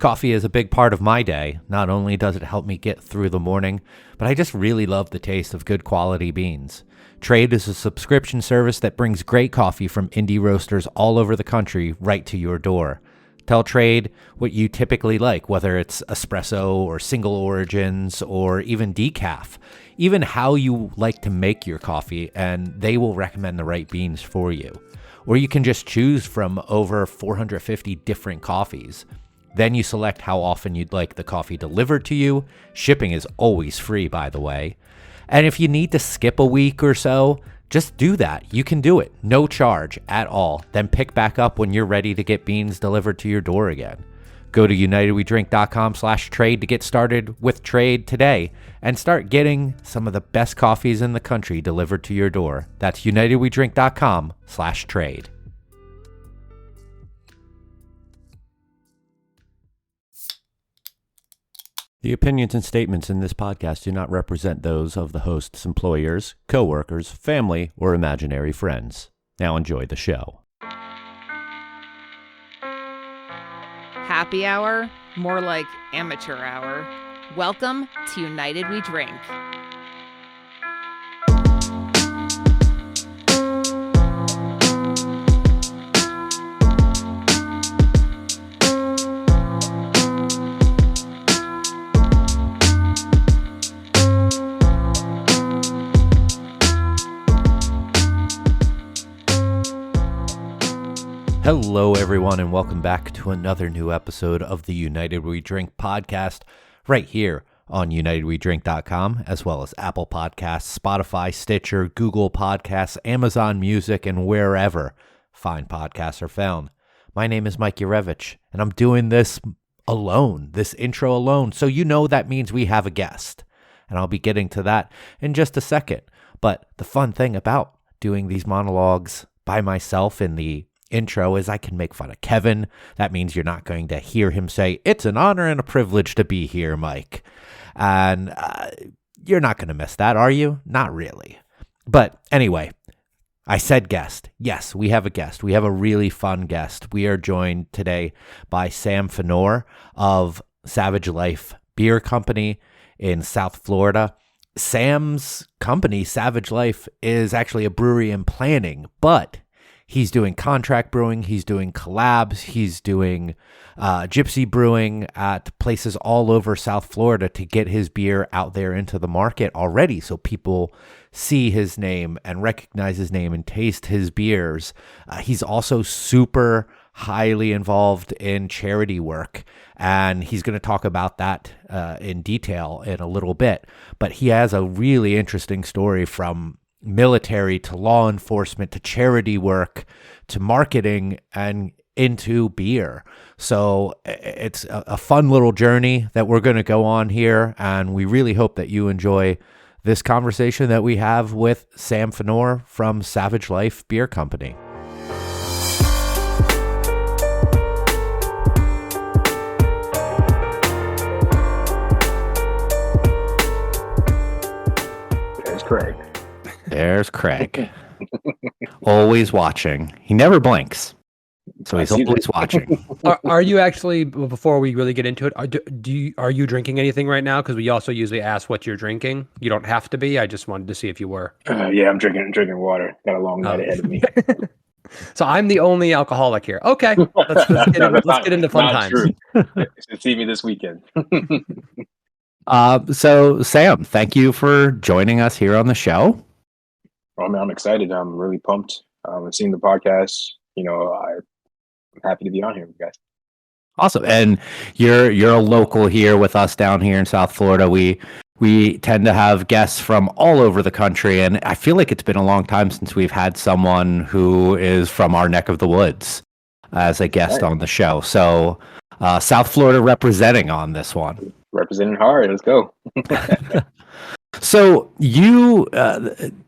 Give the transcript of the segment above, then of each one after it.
Coffee is a big part of my day. Not only does it help me get through the morning, but I just really love the taste of good quality beans. Trade is a subscription service that brings great coffee from indie roasters all over the country right to your door. Tell Trade what you typically like, whether it's espresso or single origins or even decaf, even how you like to make your coffee, and they will recommend the right beans for you. Or you can just choose from over 450 different coffees. Then you select how often you'd like the coffee delivered to you. Shipping is always free, by the way. And if you need to skip a week or so, just do that. You can do it. No charge at all. Then pick back up when you're ready to get beans delivered to your door again. Go to unitedwedrink.com/trade to get started with Trade today and start getting some of the best coffees in the country delivered to your door. That's unitedwedrink.com/trade. The opinions and statements in this podcast do not represent those of the host's employers, coworkers, family, or imaginary friends. Now enjoy the show. Happy hour? More like amateur hour. Welcome to United We Drink. Hello, everyone, and welcome back to another new episode of the United We Drink podcast right here on unitedwedrink.com, as well as Apple Podcasts, Spotify, Stitcher, Google Podcasts, Amazon Music, and wherever fine podcasts are found. My name is Mike Urevich, and I'm doing this alone, this intro alone, so you know that means we have a guest, and I'll be getting to that in just a second. But the fun thing about doing these monologues by myself in the intro is I can make fun of Kevin. That means you're not going to hear him say, "It's an honor and a privilege to be here, Mike." And you're not going to miss that, are you? Not really. But anyway, I said guest. Yes, we have a guest. We have a really fun guest. We are joined today by Sam Phanor of Savage Lyfe Beer Company in South Florida. Sam's company, Savage Lyfe, is actually a brewery in planning, but he's doing contract brewing, he's doing collabs, he's doing gypsy brewing at places all over South Florida to get his beer out there into the market already so people see his name and recognize his name and taste his beers. He's also super highly involved in charity work, and he's going to talk about that in detail in a little bit. But he has a really interesting story from military to law enforcement to charity work to marketing and into beer. So it's a fun little journey that we're going to go on here, and we really hope that you enjoy this conversation that we have with Sam Phanor from Savage Lyfe Beer Company. There's Craig. There's Craig. Always watching. He never blinks. So he's always watching. Are you actually, before we really get into it, are you drinking anything right now? Because we also usually ask what you're drinking. You don't have to be. I just wanted to see if you were. Yeah, I'm drinking water. Got a long night ahead of me. So I'm the only alcoholic here. Okay, let's get into fun times. True. You should see me this weekend. So Sam, thank you for joining us here on the show. Well, man, I'm excited. I'm really pumped. I've seen the podcast. I'm happy to be on here with you guys. Awesome. And you're a local here with us down here in South Florida. We tend to have guests from all over the country, and I feel like it's been a long time since we've had someone who is from our neck of the woods as a guest on the show. So South Florida representing on this one. Representing hard. Let's go. So you,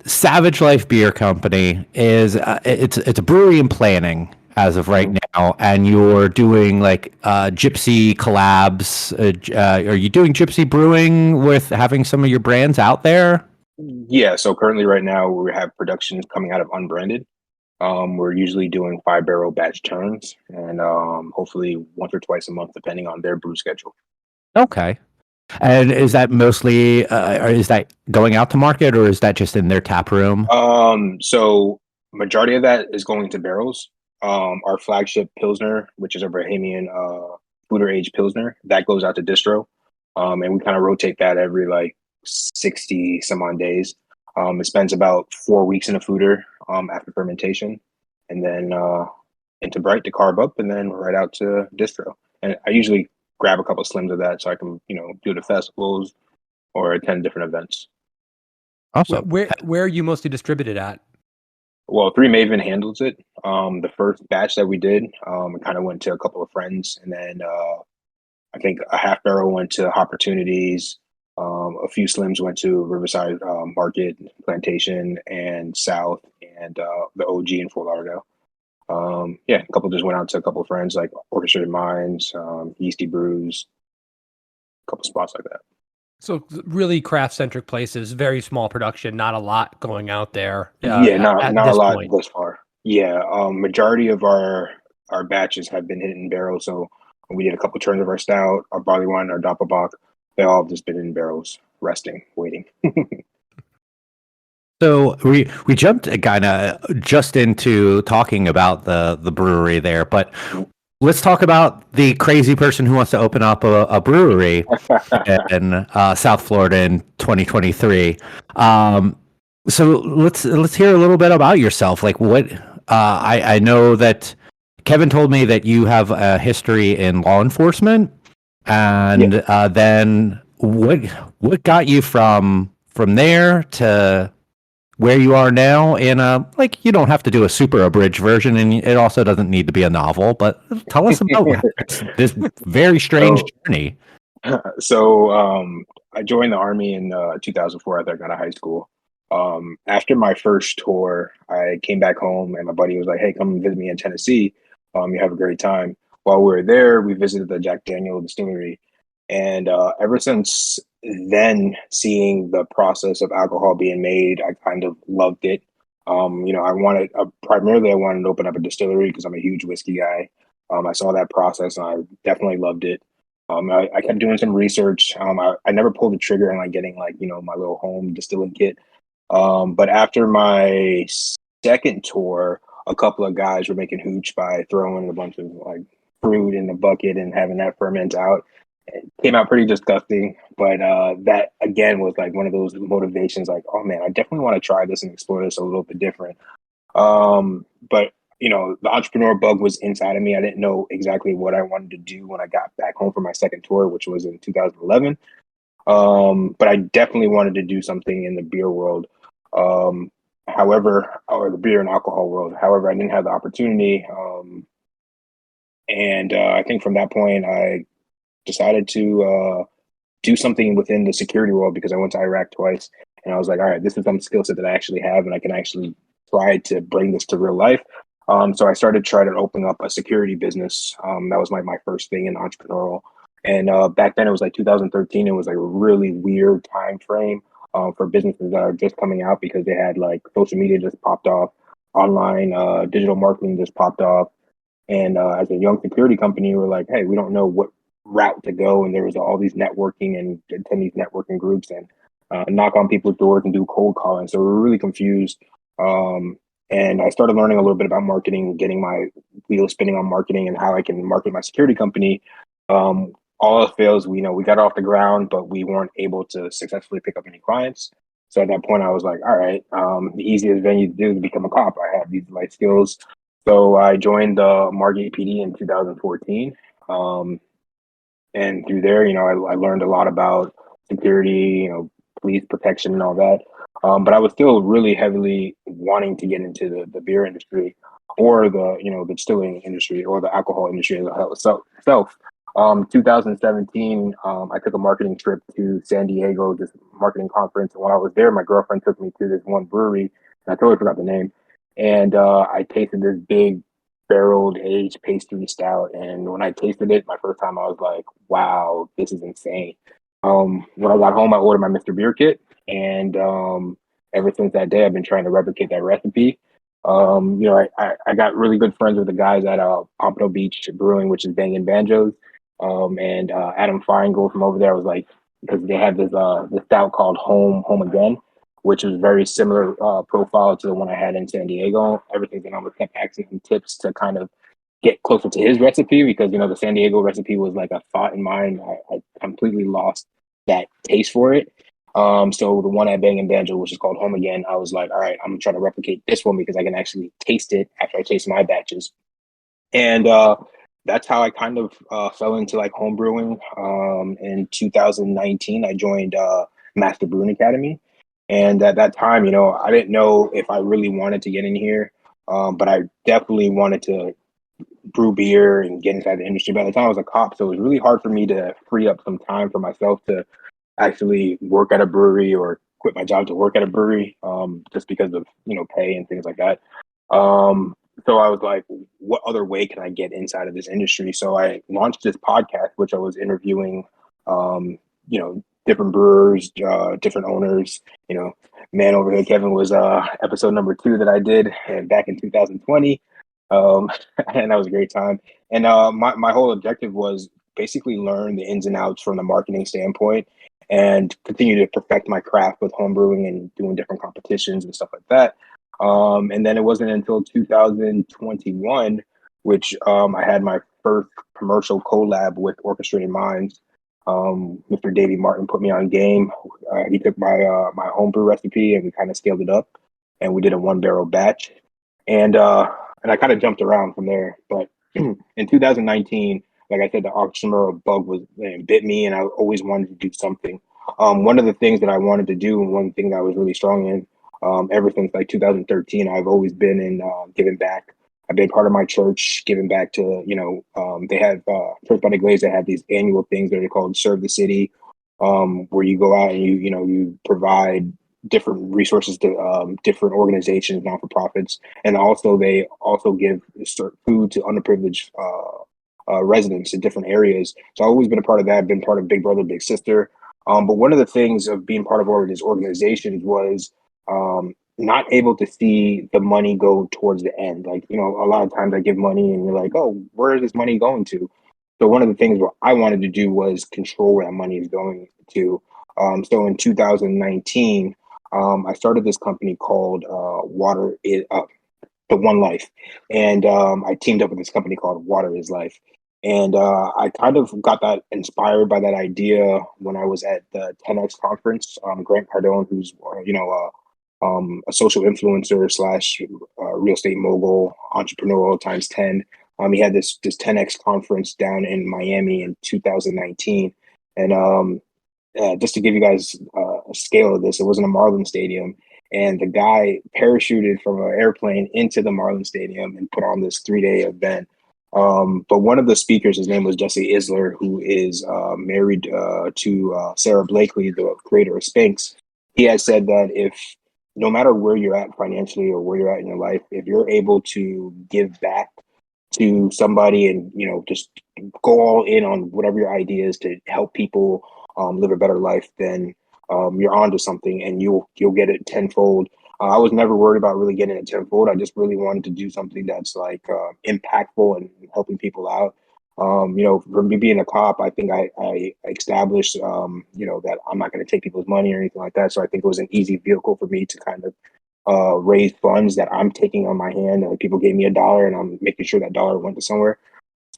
Savage Lyfe Beer Company it's a brewery in planning as of right now, and you're doing like gypsy collabs. Are you doing gypsy brewing with having some of your brands out there? Yeah. So currently, right now, we have production coming out of Unbranded. We're usually doing 5 barrel batch turns, and hopefully once or twice a month, depending on their brew schedule. Okay. And is that mostly, or is that going out to market, or is that just in their tap room? So majority of that is going to barrels. Our flagship Pilsner, which is a Bohemian foeder aged Pilsner, that goes out to distro. And we kind of rotate that every like 60 some odd days. It spends about 4 weeks in a foeder after fermentation, and then into bright to carb up, and then right out to distro. And I usually grab a couple of slims of that so I can, do the festivals or attend different events. Awesome. Where are you mostly distributed at? Well, Three Maven handles it. The first batch that we did, it kind of went to a couple of friends, and then I think a half barrel went to Opportunities. A few slims went to Riverside Market, Plantation, and South, and the OG in Fort Lauderdale. Yeah, a couple just went out to a couple of friends like Orchestrated Minds, Yeasty Brews, a couple spots like that. So really craft centric places, very small production, not a lot going out there Yeah, not at not a this lot point. thus far. Yeah, majority of our batches have been hidden barrels. So we did a couple turns of our stout, our barley wine, our doppelbock. They all have just been in barrels, resting, waiting. So we jumped kind of just into talking about the brewery there, but let's talk about the crazy person who wants to open up a brewery in South Florida in 2023. So let's hear a little bit about yourself. Like what I know that Kevin told me that you have a history in law enforcement, Yeah. and then what got you from there to where you are now in a, like, you don't have to do a super abridged version, and it also doesn't need to be a novel, but tell us about this very strange So journey. so I joined the army in 2004 after I got out of high school. After my first tour, I came back home and my buddy was like, "Hey, come visit me in Tennessee. You have a great time." While we were there, we visited the Jack Daniel distillery, and ever since then, seeing the process of alcohol being made, I kind of loved it. I wanted primarily I wanted to open up a distillery because I'm a huge whiskey guy. I saw that process and I definitely loved it. I kept doing some research. I never pulled the trigger on like getting like my little home distilling kit. But after my second tour, a couple of guys were making hooch by throwing a bunch of like fruit in the bucket and having that ferment out. It came out pretty disgusting, but that again was like one of those motivations. Like, oh man, I definitely want to try this and explore this a little bit different. But the entrepreneur bug was inside of me. I didn't know exactly what I wanted to do when I got back home for my second tour, which was in 2011. But I definitely wanted to do something in the beer world. Or the beer and alcohol world. However, I didn't have the opportunity. And I think from that point, I decided to do something within the security world because I went to Iraq twice. And I was like, all right, this is some skill set that I actually have, and I can actually try to bring this to real life. So I started trying to open up a security business. That was my first thing in entrepreneurial. And back then it was like 2013. It was like a really weird time frame for businesses that are just coming out because they had like social media just popped off, online digital marketing just popped off. And as a young security company, we're like, hey, we don't know what route to go. And there was all these networking and attend these networking groups and knock on people's doors and do cold calling. So we were really confused. And I started learning a little bit about marketing, getting my wheels spinning on marketing and how I can market my security company. All else fails, we got off the ground, but we weren't able to successfully pick up any clients. So at that point, I was like, all right, the easiest venue to do is become a cop. I have these life skills. So I joined the Margate PD in 2014. And through there, I learned a lot about security, police protection and all that. But I was still really heavily wanting to get into the beer industry or the distilling industry or the alcohol industry itself. 2017, I took a marketing trip to San Diego, this marketing conference. And while I was there, my girlfriend took me to this one brewery, and I totally forgot the name. And I tasted this big barreled aged pastry stout. And when I tasted it my first time, I was like, wow, this is insane. When I got home, I ordered my Mr. Beer kit. And ever since that day, I've been trying to replicate that recipe. I got really good friends with the guys at Pompano Beach Brewing, which is Bangin' Banjos, and Adam Feingold from over there was like, because they had this stout called Home Again, which was very similar profile to the one I had in San Diego. Everything that I was kept asking him tips to kind of get closer to his recipe, because the San Diego recipe was like a thought in mind. I completely lost that taste for it. So the one at Bang and Banjo, which is called Home Again, I was like, all right, I'm gonna try to replicate this one because I can actually taste it after I taste my batches. And that's how I kind of fell into like home brewing. In 2019, I joined Master Brewing Academy. And at that time, I didn't know if I really wanted to get in here, but I definitely wanted to brew beer and get inside the industry. By the time I was a cop, so it was really hard for me to free up some time for myself to actually work at a brewery or quit my job to work at a brewery, just because of pay and things like that. So I was like, what other way can I get inside of this industry? So I launched this podcast, which I was interviewing, different brewers, different owners. Man over here, Kevin, was episode number 2 that I did back in 2020. And that was a great time. And my whole objective was basically learn the ins and outs from the marketing standpoint and continue to perfect my craft with homebrewing and doing different competitions and stuff like that. And then it wasn't until 2021, which I had my first commercial collab with Orchestrated Minds. Mr. Davey Martin put me on game. He took my homebrew recipe and we kind of scaled it up, and we did a 1-barrel batch. And I kind of jumped around from there. But in 2019, like I said, the entrepreneurial bug bit me, and I always wanted to do something. One of the things that I wanted to do, and one thing that I was really strong in, ever since like 2013, I've always been in giving back. I've been part of my church, giving back to, they have Church by the Glaze that have these annual things that are called Serve the City, where you go out and you provide different resources to different organizations, not-for-profits, and also they also give food to underprivileged residents in different areas. So I've always been a part of that. I've been part of Big Brother, Big Sister. But one of the things of being part of all of these organizations was not able to see the money go towards the end. Like, a lot of times I give money and you're like, oh, where is this money going to? So one of the things what I wanted to do was control where that money is going to. So in 2019, I started this company called The One Life, and I teamed up with this company called Water is Life. And I kind of got that inspired by that idea when I was at the 10X conference. Grant Cardone, who's a social influencer slash real estate mogul, entrepreneurial times 10. He had this 10X conference down in Miami in 2019, and just to give you guys a scale of this, it was in a Marlin Stadium, and the guy parachuted from an airplane into the Marlin Stadium and put on this 3-day event. But one of the speakers, his name was Jesse Isler, who is married to Sarah Blakely, the creator of Spanx. He has said that if no matter where you're at financially or where you're at in your life, if you're able to give back to somebody and just go all in on whatever your idea is to help people live a better life, then you're onto something and you'll get it tenfold. I was never worried about really getting it tenfold. I just really wanted to do something that's like impactful and helping people out. For me being a cop, I think I established, that I'm not going to take people's money or anything like that. So I think it was an easy vehicle for me to kind of raise funds that I'm taking on my hand. And people gave me $1 and I'm making sure that dollar went to somewhere.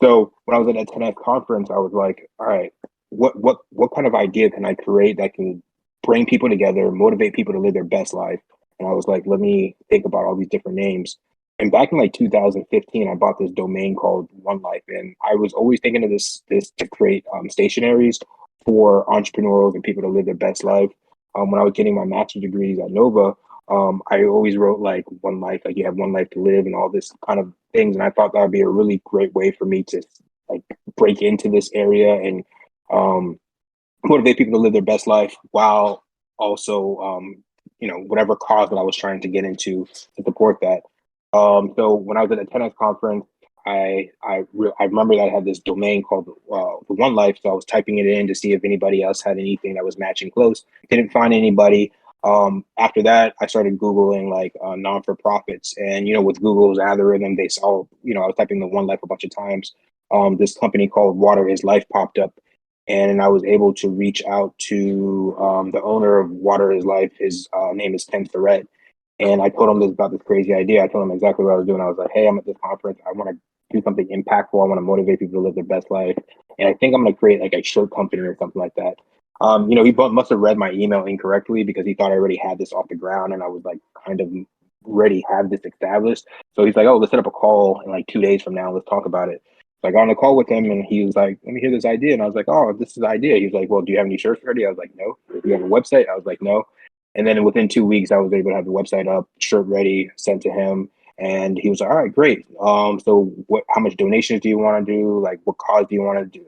So when I was at that 10X conference, I was like, all right, what kind of idea can I create that can bring people together, motivate people to live their best life? And I was like, let me think about all these different names. And back in like 2015, I bought this domain called One Life, and I was always thinking of this to create stationaries for entrepreneurs and people to live their best life. When I was getting my master's degrees at Nova, I always wrote like one life, like you have one life to live, and all this kind of things. And I thought that would be a really great way for me to like break into this area and motivate people to live their best life while also whatever cause that I was trying to get into to support that. So when I was at the 10X conference, I remember that I had this domain called the One Life. So I was typing it in to see if anybody else had anything that was matching close. Didn't find anybody. After that, I started Googling like non-for-profits, and with Google's algorithm, they saw, I was typing the one life a bunch of times. This company called Water is Life popped up, and I was able to reach out to the owner of Water is Life. His name is Ken Thurrett, and I told him about this crazy idea. I told him exactly what I was doing. I was like, "Hey, I'm at this conference. I want to do something impactful. I want to motivate people to live their best life, and I think I'm going to create like a shirt company or something like that." He must have read my email incorrectly because he thought I already had this off the ground and I was like kind of ready to have this established. So he's like, "Oh, let's set up a call in like 2 days from now. Let's talk about it." So I got on the call with him and he was like, "Let me hear this idea." And I was like, "Oh, this is the idea." He was like, "Well, do you have any shirts ready?" I was like, "No." "Do you have a website?" I was like, "No." And then within 2 weeks, I was able to have the website up, shirt ready, sent to him. And he was like, "All right, great. So how much donations do you want to do? Like, what cause do you want to do,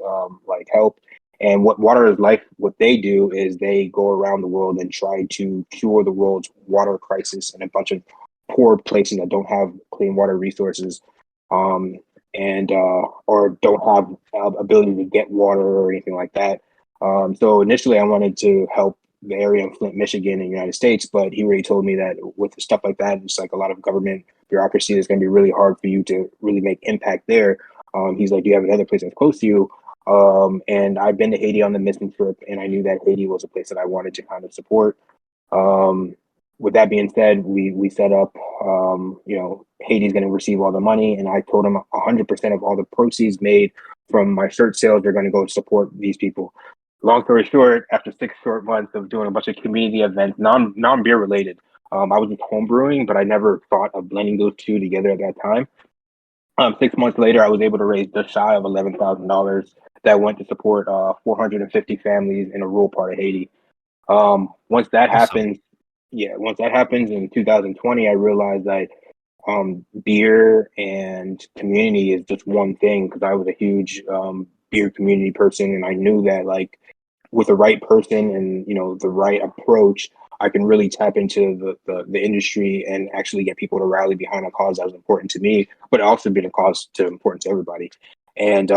like help?" And what Water is Life, what they do is they go around the world and try to cure the world's water crisis in a bunch of poor places that don't have clean water resources, um, and or don't have ability to get water or anything like that. So initially, I wanted to help the area in Flint, Michigan, in the United States, but he already told me that with stuff like that, it's like a lot of government bureaucracy. It's going to be really hard for you to really make impact there. He's like, "Do you have another place that's close to you?" And I've been to Haiti on the mission trip, and I knew that Haiti was a place that I wanted to kind of support. Um, with that being said, we set up, Haiti's going to receive all the money, and I told him 100% of all the proceeds made from my shirt sales are going to go support these people. Long story short, after 6 short months of doing a bunch of community events, non beer related, I was just home brewing, but I never thought of blending those two together at that time. 6 months later, I was able to raise just shy of $11,000 that went to support 450 families in a rural part of Haiti. Once that Awesome. happens, once that happens in 2020, I realized that beer and community is just one thing because I was a huge beer community person, and I knew that like with the right person and the right approach, I can really tap into the industry and actually get people to rally behind a cause that was important to me, but also being a cause to important to everybody. And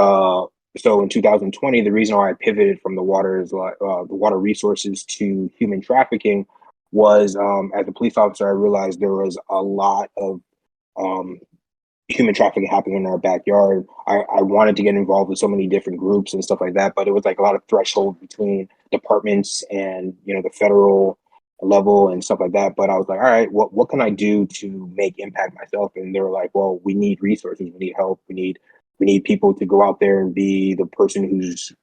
so in 2020, the reason why I pivoted from the water resources to human trafficking was as a police officer, I realized there was a lot of um, human trafficking happening in our backyard. I wanted to get involved with so many different groups and stuff like that, but it was like a lot of threshold between departments and the federal level and stuff like that. But I was like, all right, what can I do to make impact myself? And they were like, well, we need resources, we need help, we need people to go out there and be the person who's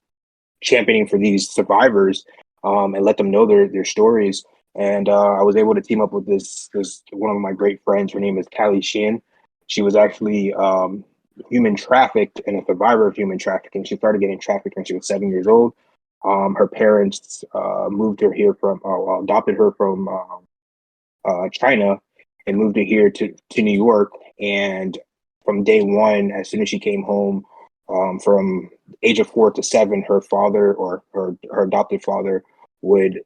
championing for these survivors, and let them know their stories. And I was able to team up with this one of my great friends. Her name is Callie Sheehan. She was actually human trafficked and a survivor of human trafficking. She started getting trafficked when she was 7 years old. Her parents moved her here from, adopted her from China and moved her here to New York. And from day one, as soon as she came home, from age of 4 to 7, her father or her adopted father would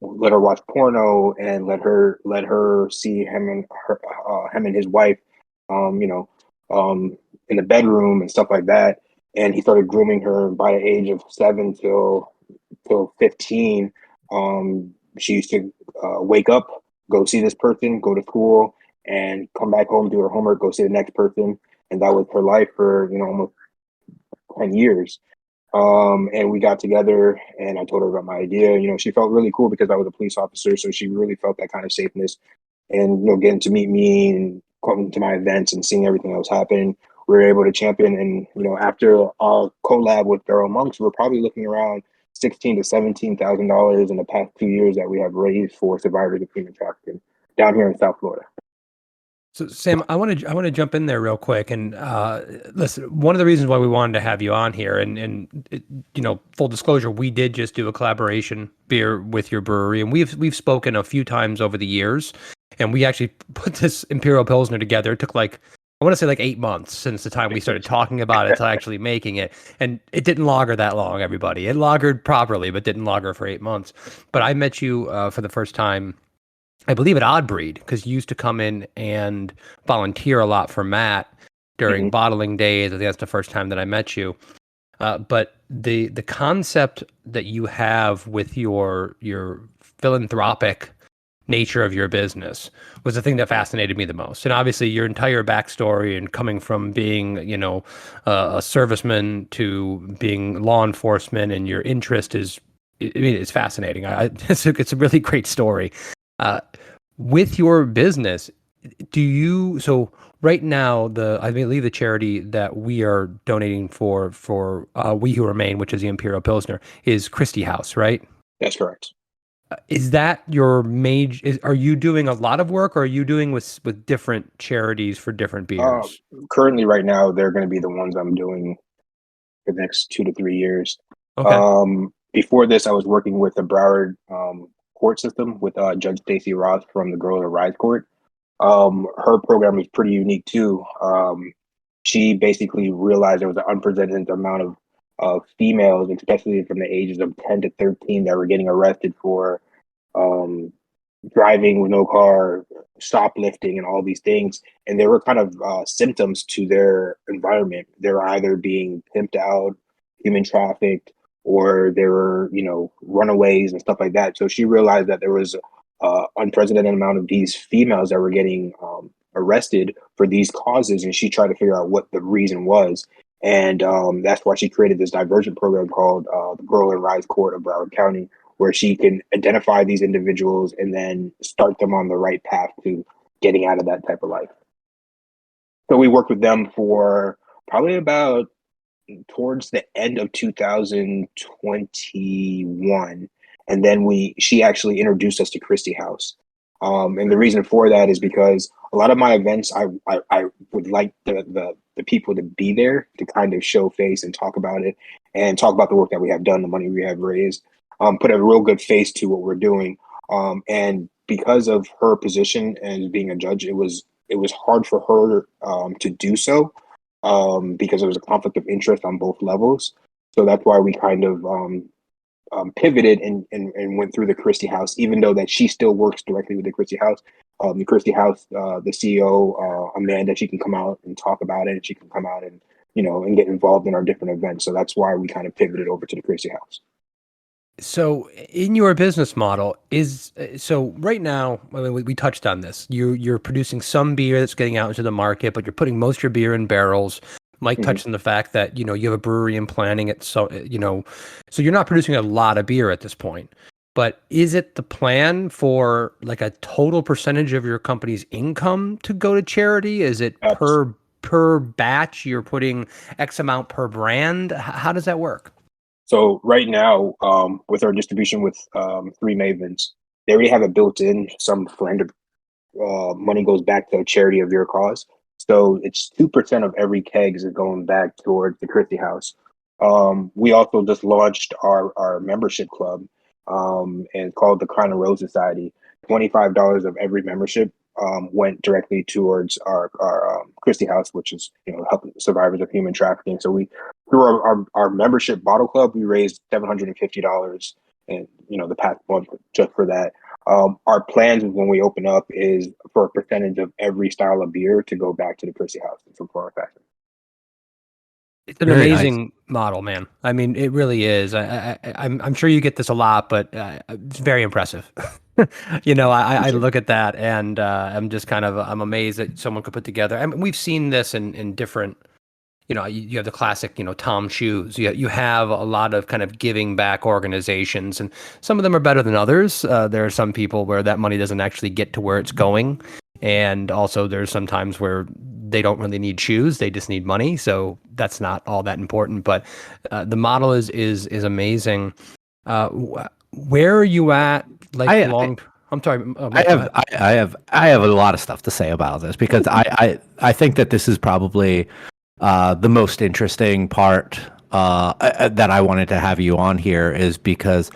let her watch porno and let her see him and his wife, um, you know, in the bedroom and stuff like that. And he started grooming her by the age of 7 till 15. She used to wake up, go see this person, go to school, and come back home, do her homework, go see the next person, and that was her life for almost 10 years. And we got together and I told her about my idea. She felt really cool because I was a police officer. So she really felt that kind of safeness and, getting to meet me and coming to my events and seeing everything that was happening. We were able to champion. And, after a collab with Feral Monks, we're probably looking around 16 to $17,000 in the past 2 years that we have raised for survivors of human trafficking down here in South Florida. So Sam, I want to jump in there real quick and listen. One of the reasons why we wanted to have you on here, and full disclosure, we did just do a collaboration beer with your brewery, and we've spoken a few times over the years, and we actually put this Imperial Pilsner together. It took like I want to say like 8 months since the time we started talking about it to actually making it, and it didn't lager that long. Everybody, it lagered properly, but didn't lager for 8 months. But I met you for the first time, I believe, at Odd Breed, because you used to come in and volunteer a lot for Matt during Mhm. bottling days. I think that's the first time that I met you. But the concept that you have with your philanthropic nature of your business was the thing that fascinated me the most. And obviously your entire backstory and coming from being, a serviceman to being law enforcement, and your interest is, I mean, it's fascinating. It's a really great story. With your business, so right now, I believe the charity that we are donating for We Who Remain, which is the Imperial Pilsner, is Christie House, right? That's correct. Is that your major? Are you doing a lot of work, or are you doing with different charities for different Uh, beers? Currently, right now, they're going to be the ones I'm doing for the next 2 to 3 years. Okay. Before this, I was working with the Broward court system with Judge Stacey Ross from the Girls of Rise Court. Her program is pretty unique too. She basically realized there was an unprecedented amount of females, especially from the ages of 10 to 13, that were getting arrested for um, driving with no car, shoplifting, and all these things. And there were kind of symptoms to their environment. They were either being pimped out, human trafficked, or they were, runaways and stuff like that. So she realized that there was unprecedented amount of these females that were getting arrested for these causes, and she tried to figure out what the reason was. And that's why she created this diversion program called the Girl and Rise Court of Broward County, where she can identify these individuals and then start them on the right path to getting out of that type of life. So we worked with them for probably about towards the end of 2021. And then she actually introduced us to Christie House. And the reason for that is because a lot of my events, I would like the people to be there to kind of show face and talk about it, and talk about the work that we have done, the money we have raised, put a real good face to what we're doing. And because of her position and being a judge, it was hard for her to do so, because there was a conflict of interest on both levels. So that's why we kind of pivoted and went through the Christie House, even though that she still works directly with the Christie House. The Christie House, the CEO, Amanda, she can come out and talk about it, and she can come out and and get involved in our different events. So that's why we kind of pivoted over to the Christie House. So in your business model so right now, I mean, we touched on this. You're producing some beer that's getting out into the market, but you're putting most of your beer in barrels. Mike touched on the fact that, you have a brewery and planning it. So, so you're not producing a lot of beer at this point, but is it the plan for like a total percentage of your company's income to go to charity? Is it per batch you're putting X amount per brand? How does that work? So right now, with our distribution with Three Mavens, they already have it built in. Some philanthropy money goes back to a charity of your cause. So it's 2% of every keg is going back towards the Christie House. We also just launched our membership club, and called the Crown and Rose Society. $25 of every membership went directly towards our Christie House, which is helping survivors of human trafficking. So we, through our membership bottle club, we raised $750 in the past month just for that. Our plans when we open up is for a percentage of every style of beer to go back to the Christie House in some form or fashion. It's an amazing model, man. I mean, it really is. I'm sure you get this a lot, but it's very impressive. I look at that and I'm just I'm amazed that someone could put together. I mean, we've seen this in different, you have the classic, Tom Shoes. You have a lot of kind of giving back organizations, and some of them are better than others. There are some people where that money doesn't actually get to where it's going. And also there's some times where they don't really need shoes, they just need money. So that's not all that important, but the model is amazing. Where are you at? I'm sorry. I have a lot of stuff to say about this, because I think that this is probably the most interesting part that I wanted to have you on here, is because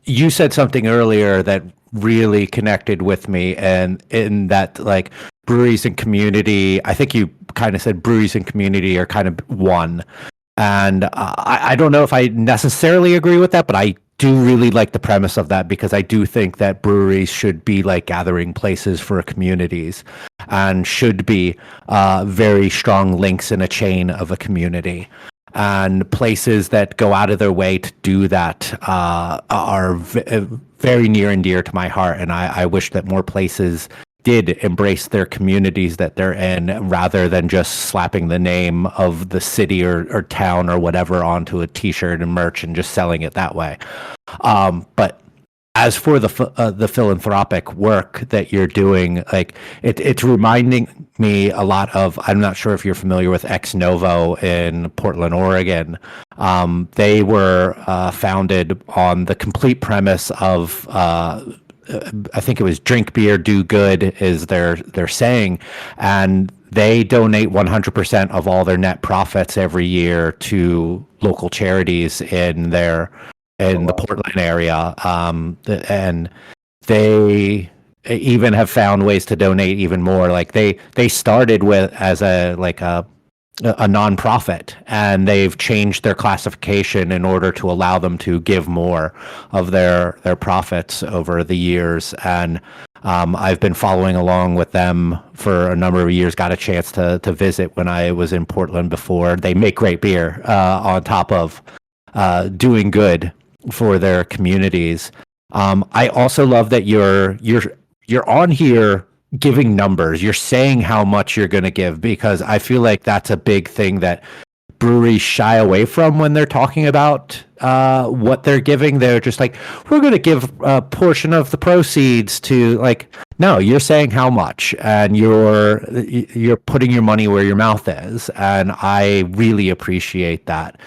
you said something earlier that really connected with me, and in that, like, breweries and community, I think you kind of said breweries and community are kind of one. And I don't know if I necessarily agree with that, but I do really like the premise of that, because I do think that breweries should be like gathering places for communities, and should be very strong links in a chain of a community. and places that go out of their way to do that are very near and dear to my heart. And I wish that more places did embrace their communities that they're in, rather than just slapping the name of the city or town or whatever onto a t-shirt and merch and just selling it that way. But as for the philanthropic work that you're doing, like it's reminding me a lot of, I'm not sure if you're familiar with Ex Novo in Portland, Oregon. They were founded on the complete premise of I think it was drink beer, do good is their saying, and they donate 100% of all their net profits every year to local charities in the Portland area, and they even have found ways to donate even more. Like they started with as a nonprofit, and they've changed their classification in order to allow them to give more of their profits over the years. And I've been following along with them for a number of years. Got a chance to visit when I was in Portland before. They make great beer on top of doing good for their communities. I also love that you're on here giving numbers. You're saying how much you're going to give, because I feel like that's a big thing that breweries shy away from when they're talking about what they're giving. They're just like, we're going to give a portion of the proceeds to, like, no, you're saying how much, and you're putting your money where your mouth is. And I really appreciate that.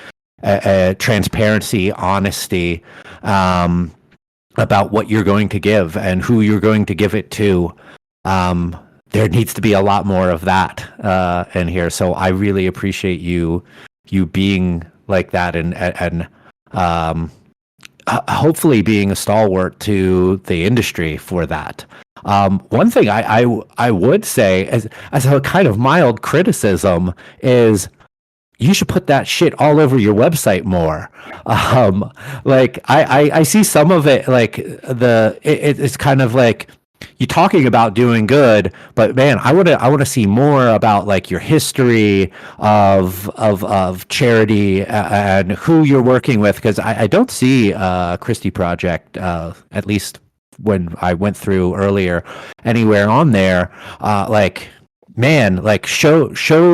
Transparency, honesty, about what you're going to give and who you're going to give it to. There needs to be a lot more of that in here. So I really appreciate you being like that, and hopefully being a stalwart to the industry for that. One thing I would say as a kind of mild criticism is, you should put that shit all over your website more. Like I see some of it, like it's kind of like you talking about doing good, but man, I want to see more about like your history of charity and who you're working with, because I don't see Christie Project, at least when I went through earlier, anywhere on there. Like, man, like show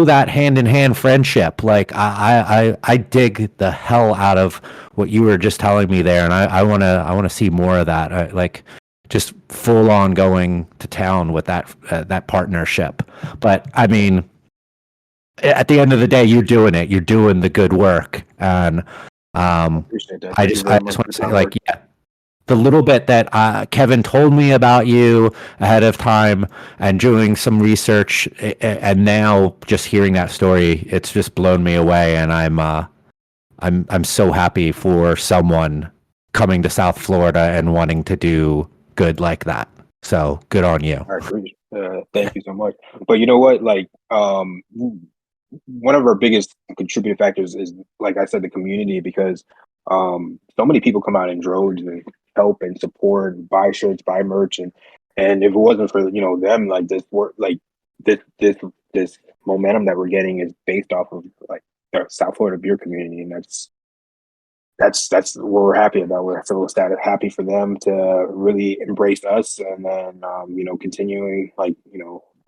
that hand in hand friendship. Like I dig the hell out of what you were just telling me there, and I want to see more of that. Like just full on going to town with that partnership. But I mean, at the end of the day, you're doing it. You're doing the good work, and Appreciate that. I just want to say, like, yeah, the little bit that Kevin told me about you ahead of time and doing some research, and now just hearing that story, it's just blown me away. And I'm so happy for someone coming to South Florida and wanting to do good like that. So good on you. I agree. Thank you so much. But you know what? Like, one of our biggest contributing factors is, like I said, the community, because so many people come out in droves and help and support and buy shirts, buy merch, and if it wasn't for them, like this work, like this momentum that we're getting is based off of like the South Florida beer community, and that's what we're happy about. We're so happy for them to really embrace us, and then continuing like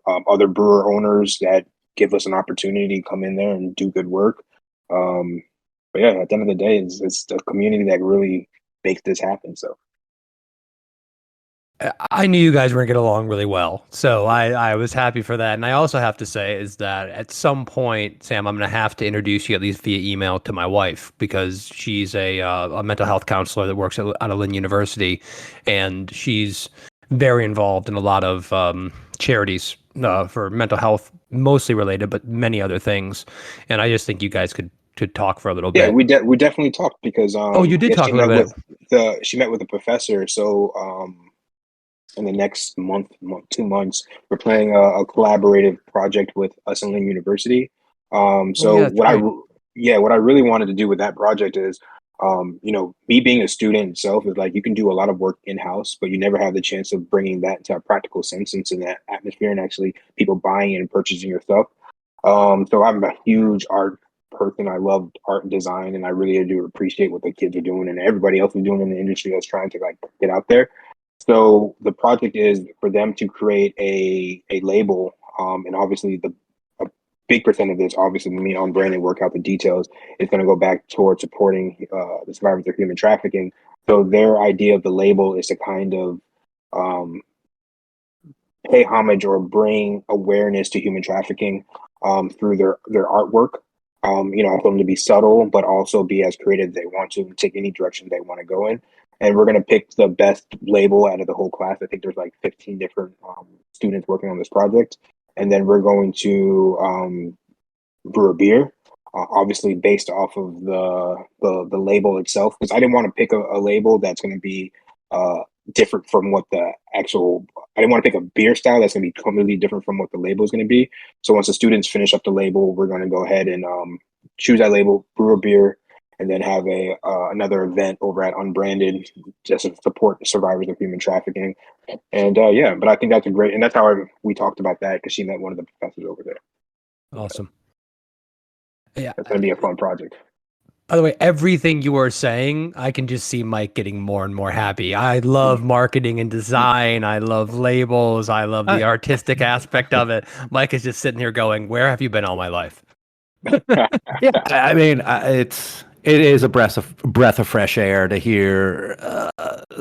other brewer owners that give us an opportunity to come in there and do good work. But yeah, at the end of the day, it's the community that really makes this happen. So I knew you guys were going to get along really well, so I was happy for that. And I also have to say is that at some point, Sam, I'm going to have to introduce you, at least via email, to my wife, because she's a mental health counselor that works out of Lynn University, and she's very involved in a lot of charities for mental health, mostly related, but many other things. And I just think you guys could talk for a little bit. Yeah, we definitely talked, because you did talk a little bit. She met with a professor, so in the next month, 2 months, we're planning a collaborative project with us and Lynn University. What I really wanted to do with that project is, me being a student itself, is like you can do a lot of work in-house, but you never have the chance of bringing that to a practical sense into that atmosphere and actually people buying and purchasing your stuff. So I'm a huge art person. I love art and design, and I really do appreciate what the kids are doing and everybody else is doing in the industry that's trying to like get out there. So the project is for them to create a label, and obviously a big percent of this, obviously me on brand and work out the details, is going to go back towards supporting the survivors of human trafficking. So their idea of the label is to kind of um, pay homage or bring awareness to human trafficking through their artwork. For them to be subtle, but also be as creative as they want to and take any direction they want to go in. And we're going to pick the best label out of the whole class. I think there's like 15 different students working on this project. And then we're going to brew a beer, obviously based off of the label itself. Because I didn't want to pick a label that's going to be different from what the actual. I didn't want to pick a beer style that's going to be completely different from what the label is going to be. So once the students finish up the label, we're going to go ahead and choose that label, brew a beer, and then have another event over at Unbranded just to support the survivors of human trafficking. And but I think that's a great, and that's how we talked about that because she met one of the professors over there. Awesome. Yeah, it's going to be a fun project. By the way, everything you are saying, I can just see Mike getting more and more happy. I love marketing and design. I love labels. I love the artistic aspect of it. Mike is just sitting here going, "Where have you been all my life?" Yeah, I mean, it is a breath of fresh air to hear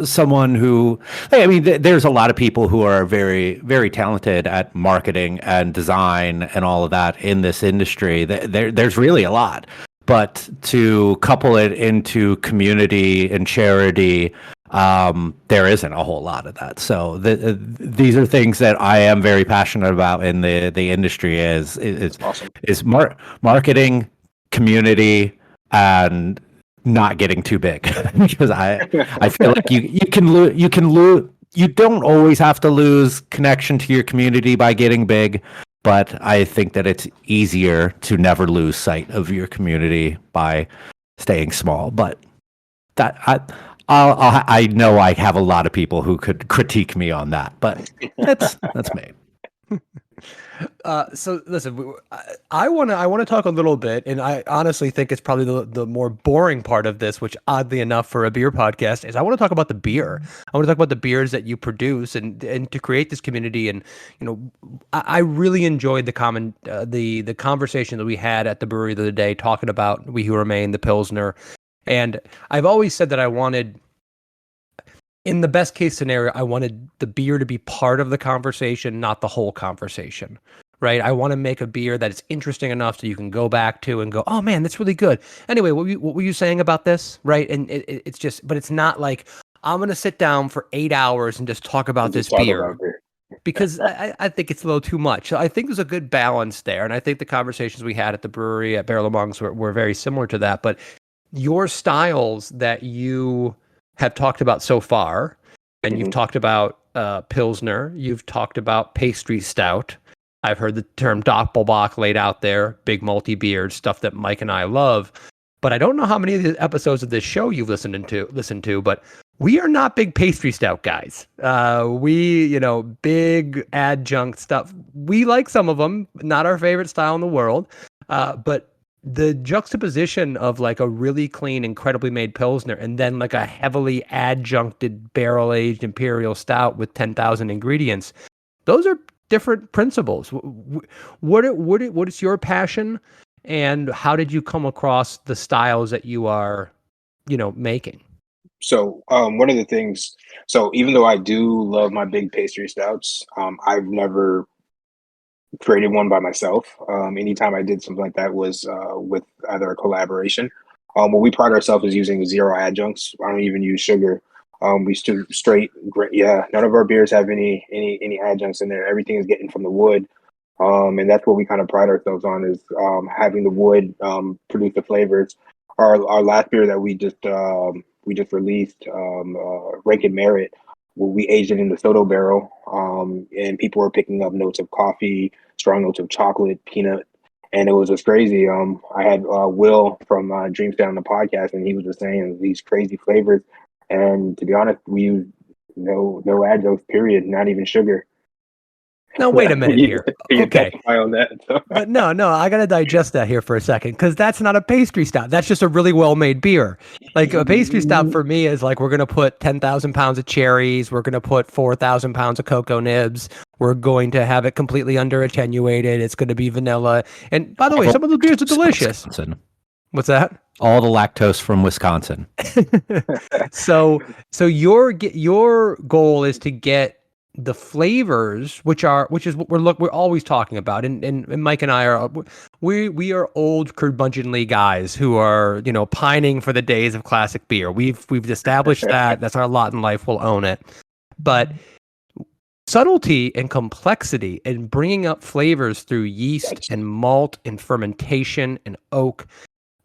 someone who. Hey, I mean, there's a lot of people who are very, very talented at marketing and design and all of that in this industry. There's really a lot. But to couple it into community and charity, there isn't a whole lot of that. So these are things that I am very passionate about in the industry. Is awesome. Is marketing, community, and not getting too big because I feel like you can lose. You don't always have to lose connection to your community by getting big. But I think that it's easier to never lose sight of your community by staying small. But that I know I have a lot of people who could critique me on that, but that's me. So listen, I want to talk a little bit, and I honestly think it's probably the more boring part of this, which oddly enough for a beer podcast is I want to talk about the beer. I want to talk about the beers that you produce and to create this community. And I really enjoyed the conversation that we had at the brewery the other day talking about We Who Remain, the Pilsner, and I've always said that I wanted. In the best case scenario, I wanted the beer to be part of the conversation, not the whole conversation, right? I want to make a beer that is interesting enough so you can go back to and go, oh man, that's really good. Anyway, what were you saying about this, right? And it's just, but it's not like I'm going to sit down for 8 hours and just talk about this beer. Because I think it's a little too much. So I think there's a good balance there. And I think the conversations we had at the brewery at Barrel of Monks were very similar to that. But your styles that you have talked about so far, and you've talked about Pilsner, you've talked about pastry stout. I've heard the term Doppelbock laid out there, big multi-beer, stuff that Mike and I love. But I don't know how many of the episodes of this show you've listened to, but we are not big pastry stout guys. Big adjunct stuff. We like some of them, not our favorite style in the world, but the juxtaposition of like a really clean, incredibly made Pilsner and then like a heavily adjuncted barrel-aged imperial stout with 10,000 ingredients, those are different principles. What is your passion, and how did you come across the styles that you are, making? So one of the things, so even though I do love my big pastry stouts, I've never created one by myself. Anytime I did something like that was with either a collaboration. What we pride ourselves is using zero adjuncts. I don't even use sugar. We straight, yeah. None of our beers have any adjuncts in there. Everything is getting from the wood, and that's what we kind of pride ourselves on is having the wood produce the flavors. Our last beer that we just released, Rankin Merit. We aged it in the Soto barrel, and people were picking up notes of coffee, strong notes of chocolate, peanut, and it was just crazy. I had Will from Dreamstone on the podcast, and he was just saying these crazy flavors. And to be honest, we use no adjuncts, period, not even sugar. Now, wait a minute here. You Okay. testify on that. So. But no, I got to digest that here for a second because that's not a pastry stout. That's just a really well-made beer. Like a pastry stout for me is like we're going to put 10,000 pounds of cherries. We're going to put 4,000 pounds of cocoa nibs. We're going to have it completely under attenuated. It's going to be vanilla. And by the way, some of the beers are delicious. Wisconsin. What's that? All the lactose from Wisconsin. So your goal is to get the flavors, which is what we're always talking about, and Mike and I are we are old curmudgeonly guys who are pining for the days of classic beer. We've established that's our lot in life. We'll own it, but subtlety and complexity and bringing up flavors through yeast and malt and fermentation and oak.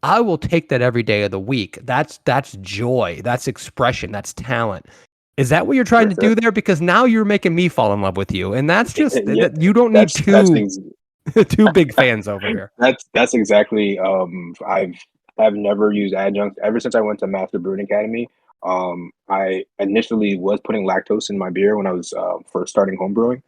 I will take that every day of the week. That's joy. That's expression. That's talent. Is that what you're trying to do there? Because now you're making me fall in love with you, and that's just you don't need two big fans over here. That's exactly. I've never used adjuncts ever since I went to Master Brewing Academy. I initially was putting lactose in my beer when I was first starting home brewing,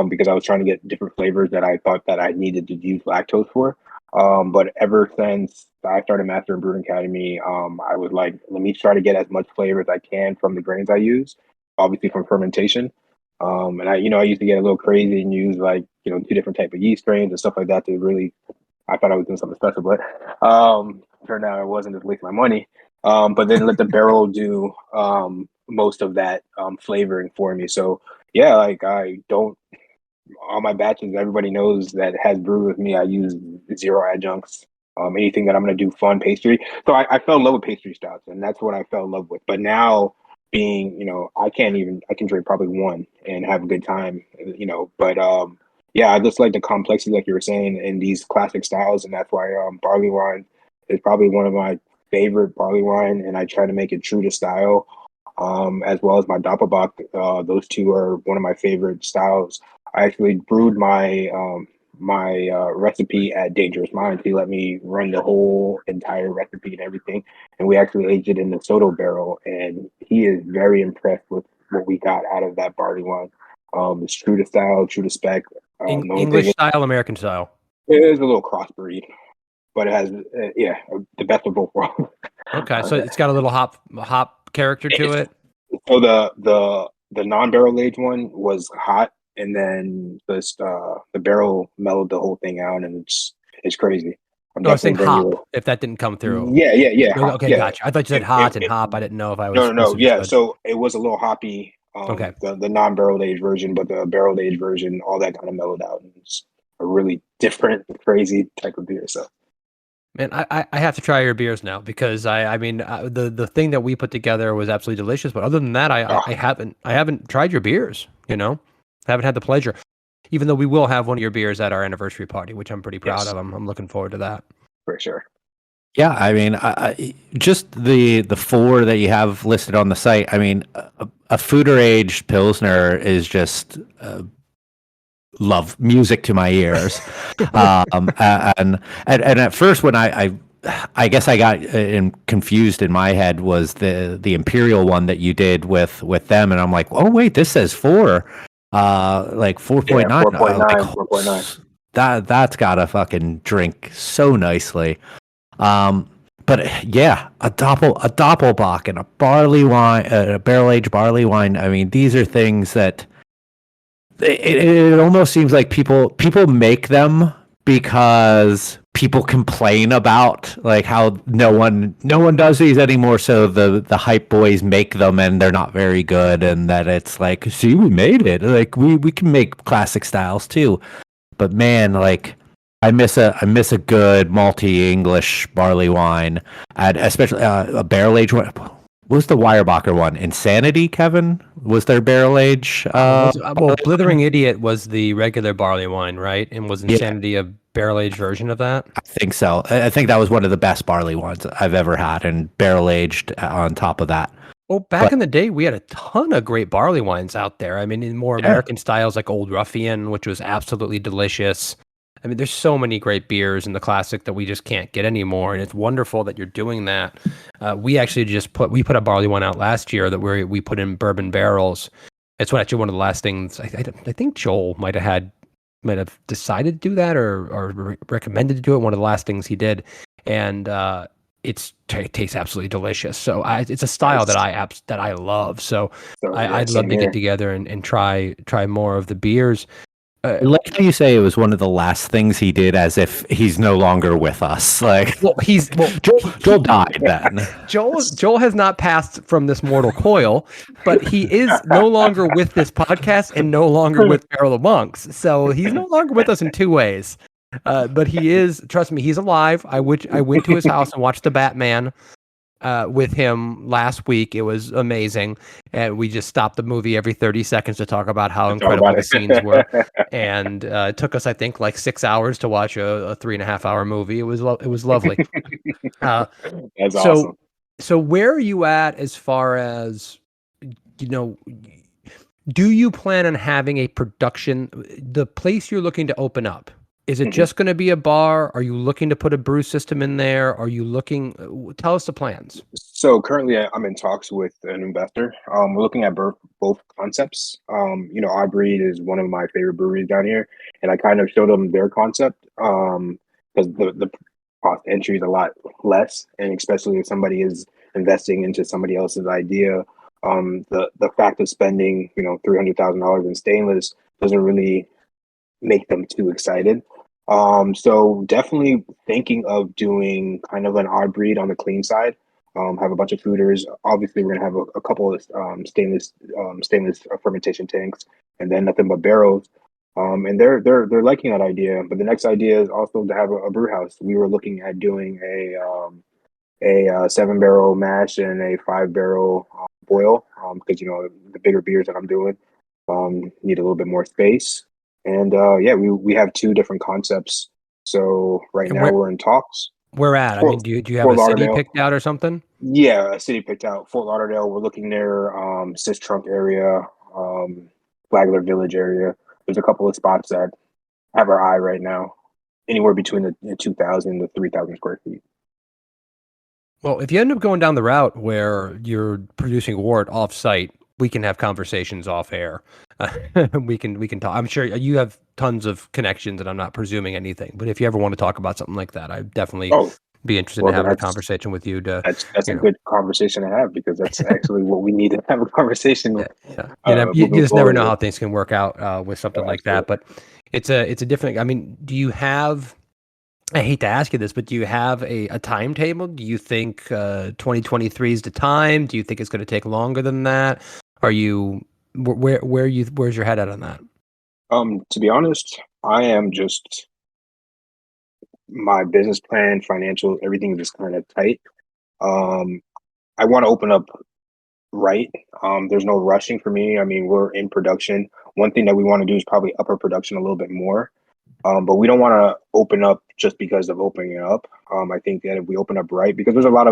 because I was trying to get different flavors that I thought that I needed to use lactose for. But ever since I started Master Brewing Academy, I was like, let me try to get as much flavor as I can from the grains I use, obviously from fermentation. And I used to get a little crazy and use like, 2 different type of yeast strains and stuff like that to really, I thought I was doing something special, but turned out I wasn't, just wasting my money. But then let the barrel do most of that flavoring for me. So yeah, like all my batches, everybody knows that has brewed with me, I use 0 adjuncts. Anything that I'm going to do fun pastry. So I fell in love with pastry stouts, and that's what I fell in love with. But now being, I can drink probably 1 and have a good time, but yeah, I just like the complexity, like you were saying, in these classic styles. And that's why barley wine is probably one of my favorite barley wine. And I try to make it true to style, as well as my Doppelbock. Those 2 are one of my favorite styles. I actually brewed my recipe at Dangerous Minds. He let me run the whole entire recipe and everything, and we actually aged it in the Soto barrel. And he is very impressed with what we got out of that barley wine. It's true to style, true to spec. English style, American style. It is a little crossbreed, but it has the best of both worlds. Okay, so it's got a little hop character to it. So the non-barrel aged one was hot. And then the barrel mellowed the whole thing out, and it's crazy. I was saying hop, if that didn't come through. Yeah. Okay, gotcha. I thought you said hot and hop. I didn't know if I was. No. Yeah, so it was a little hoppy. Okay. The non-barrel aged version, but the barrel aged version, all that kind of mellowed out, and it's a really different, crazy type of beer. So, man, I have to try your beers now because the thing that we put together was absolutely delicious. But other than that, I haven't tried your beers. I haven't had the pleasure, even though we will have one of your beers at our anniversary party, which I'm pretty proud of. I'm looking forward to that. For sure. Yeah, I mean, just the 4 that you have listed on the site. I mean, a Foeder aged Pilsner is just love music to my ears. And at first, when I guess I got confused in my head was the Imperial one that you did with them, and I'm like, oh wait, this says 4. Like 4.9. 4.9. That's gotta fucking drink so nicely. But yeah, a Doppelbock and a barley wine, a barrel aged barley wine. I mean, these are things that it almost seems like people make them because people complain about like how no one does these anymore, so the hype boys make them and they're not very good, and that it's like, see, we made it, like we can make classic styles too. But man, like I miss a good malty English barley wine, and especially a barrel aged one. What was the Weyerbacher one? Insanity, Kevin? Was there barrel age? Blithering Idiot was the regular barley wine, right? And was Insanity a barrel aged version of that? I think so. I think that was one of the best barley wines I've ever had, and barrel aged on top of that. Well, back in the day, we had a ton of great barley wines out there. I mean, in more American styles like Old Ruffian, which was absolutely delicious. I mean, there's so many great beers in the classic that we just can't get anymore, and it's wonderful that you're doing that. We actually put a barley wine out last year that we put in bourbon barrels, It's actually one of the last things I think Joel might have decided to do that or recommended to do it. One of the last things he did, and it tastes absolutely delicious. So it's a style Nice. that I love. So, So yeah, I'd love same to get here. together and try more of the beers. I like how you say it was one of the last things he did, as if he's no longer with us. Like, Well, Joel died then. Joel has not passed from this mortal coil, but he is no longer with this podcast and no longer with Barrel of Monks. So he's no longer with us in two ways. But he is. Trust me, he's alive. I went to his house and watched the Batman with him last week. It was amazing, and we just stopped the movie every 30 seconds to talk about how Talk incredible about the it. scenes were. And it took us, I think, like 6 hours to watch a 3.5 hour movie. It was lovely. Uh, That's so awesome. so where are you at as far as, you know, do you plan on having a production, the place you're looking to open up? Is it Mhm. just going to be a bar? Are you looking to put a brew system in there? Are you looking, tell us the plans. So currently, I'm in talks with an investor. We're looking at both concepts. Odd Breed is one of my favorite breweries down here, and I kind of showed them their concept because the cost entry is a lot less, and especially if somebody is investing into somebody else's idea, the fact of spending $300,000 in stainless doesn't really make them too excited. So definitely thinking of doing kind of an odd breed on the clean side. Have a bunch of fooders. Obviously, we're gonna have a couple of stainless fermentation tanks, and then nothing but barrels. And they're liking that idea. But the next idea is also to have a brew house. We were looking at doing a 7 barrel mash and a 5 barrel boil because the bigger beers that I'm doing need a little bit more space. And yeah, we have two different concepts. So right And now we're in talks. where at? I mean, Fort, do you have Fort a city Lauderdale. picked out or something? Yeah, a city picked out. Fort Lauderdale. We're looking near Sis Trunk area, Flagler Village area. There's a couple of spots that have our eye right now, anywhere between the 2,000 to 3,000 square feet. Well, if you end up going down the route where you're producing wort off site, we can have conversations off air. We can talk. I'm sure you have tons of connections, and I'm not presuming anything. But if you ever want to talk about something like that, I'd definitely Oh, be interested in well, then having a conversation with you to, that's you a know, good conversation to have because that's actually what we need to have a conversation yeah. You moving just never forward know with. how things can work out with something Oh, like that. absolutely. But it's a different. I mean, do you have? I hate to ask you this, but do you have a timetable? Do you think 2023 is the time? Do you think it's going to take longer than that? Are you where's your head at on that? To be honest, I am just my business plan, financial, everything is just kind of tight. Um, I want to open up right. There's no rushing for me. I mean, we're in production. One thing that we want to do is probably up our production a little bit more. But we don't want to open up just because of opening it up. I think that if we open up right, because there's a lot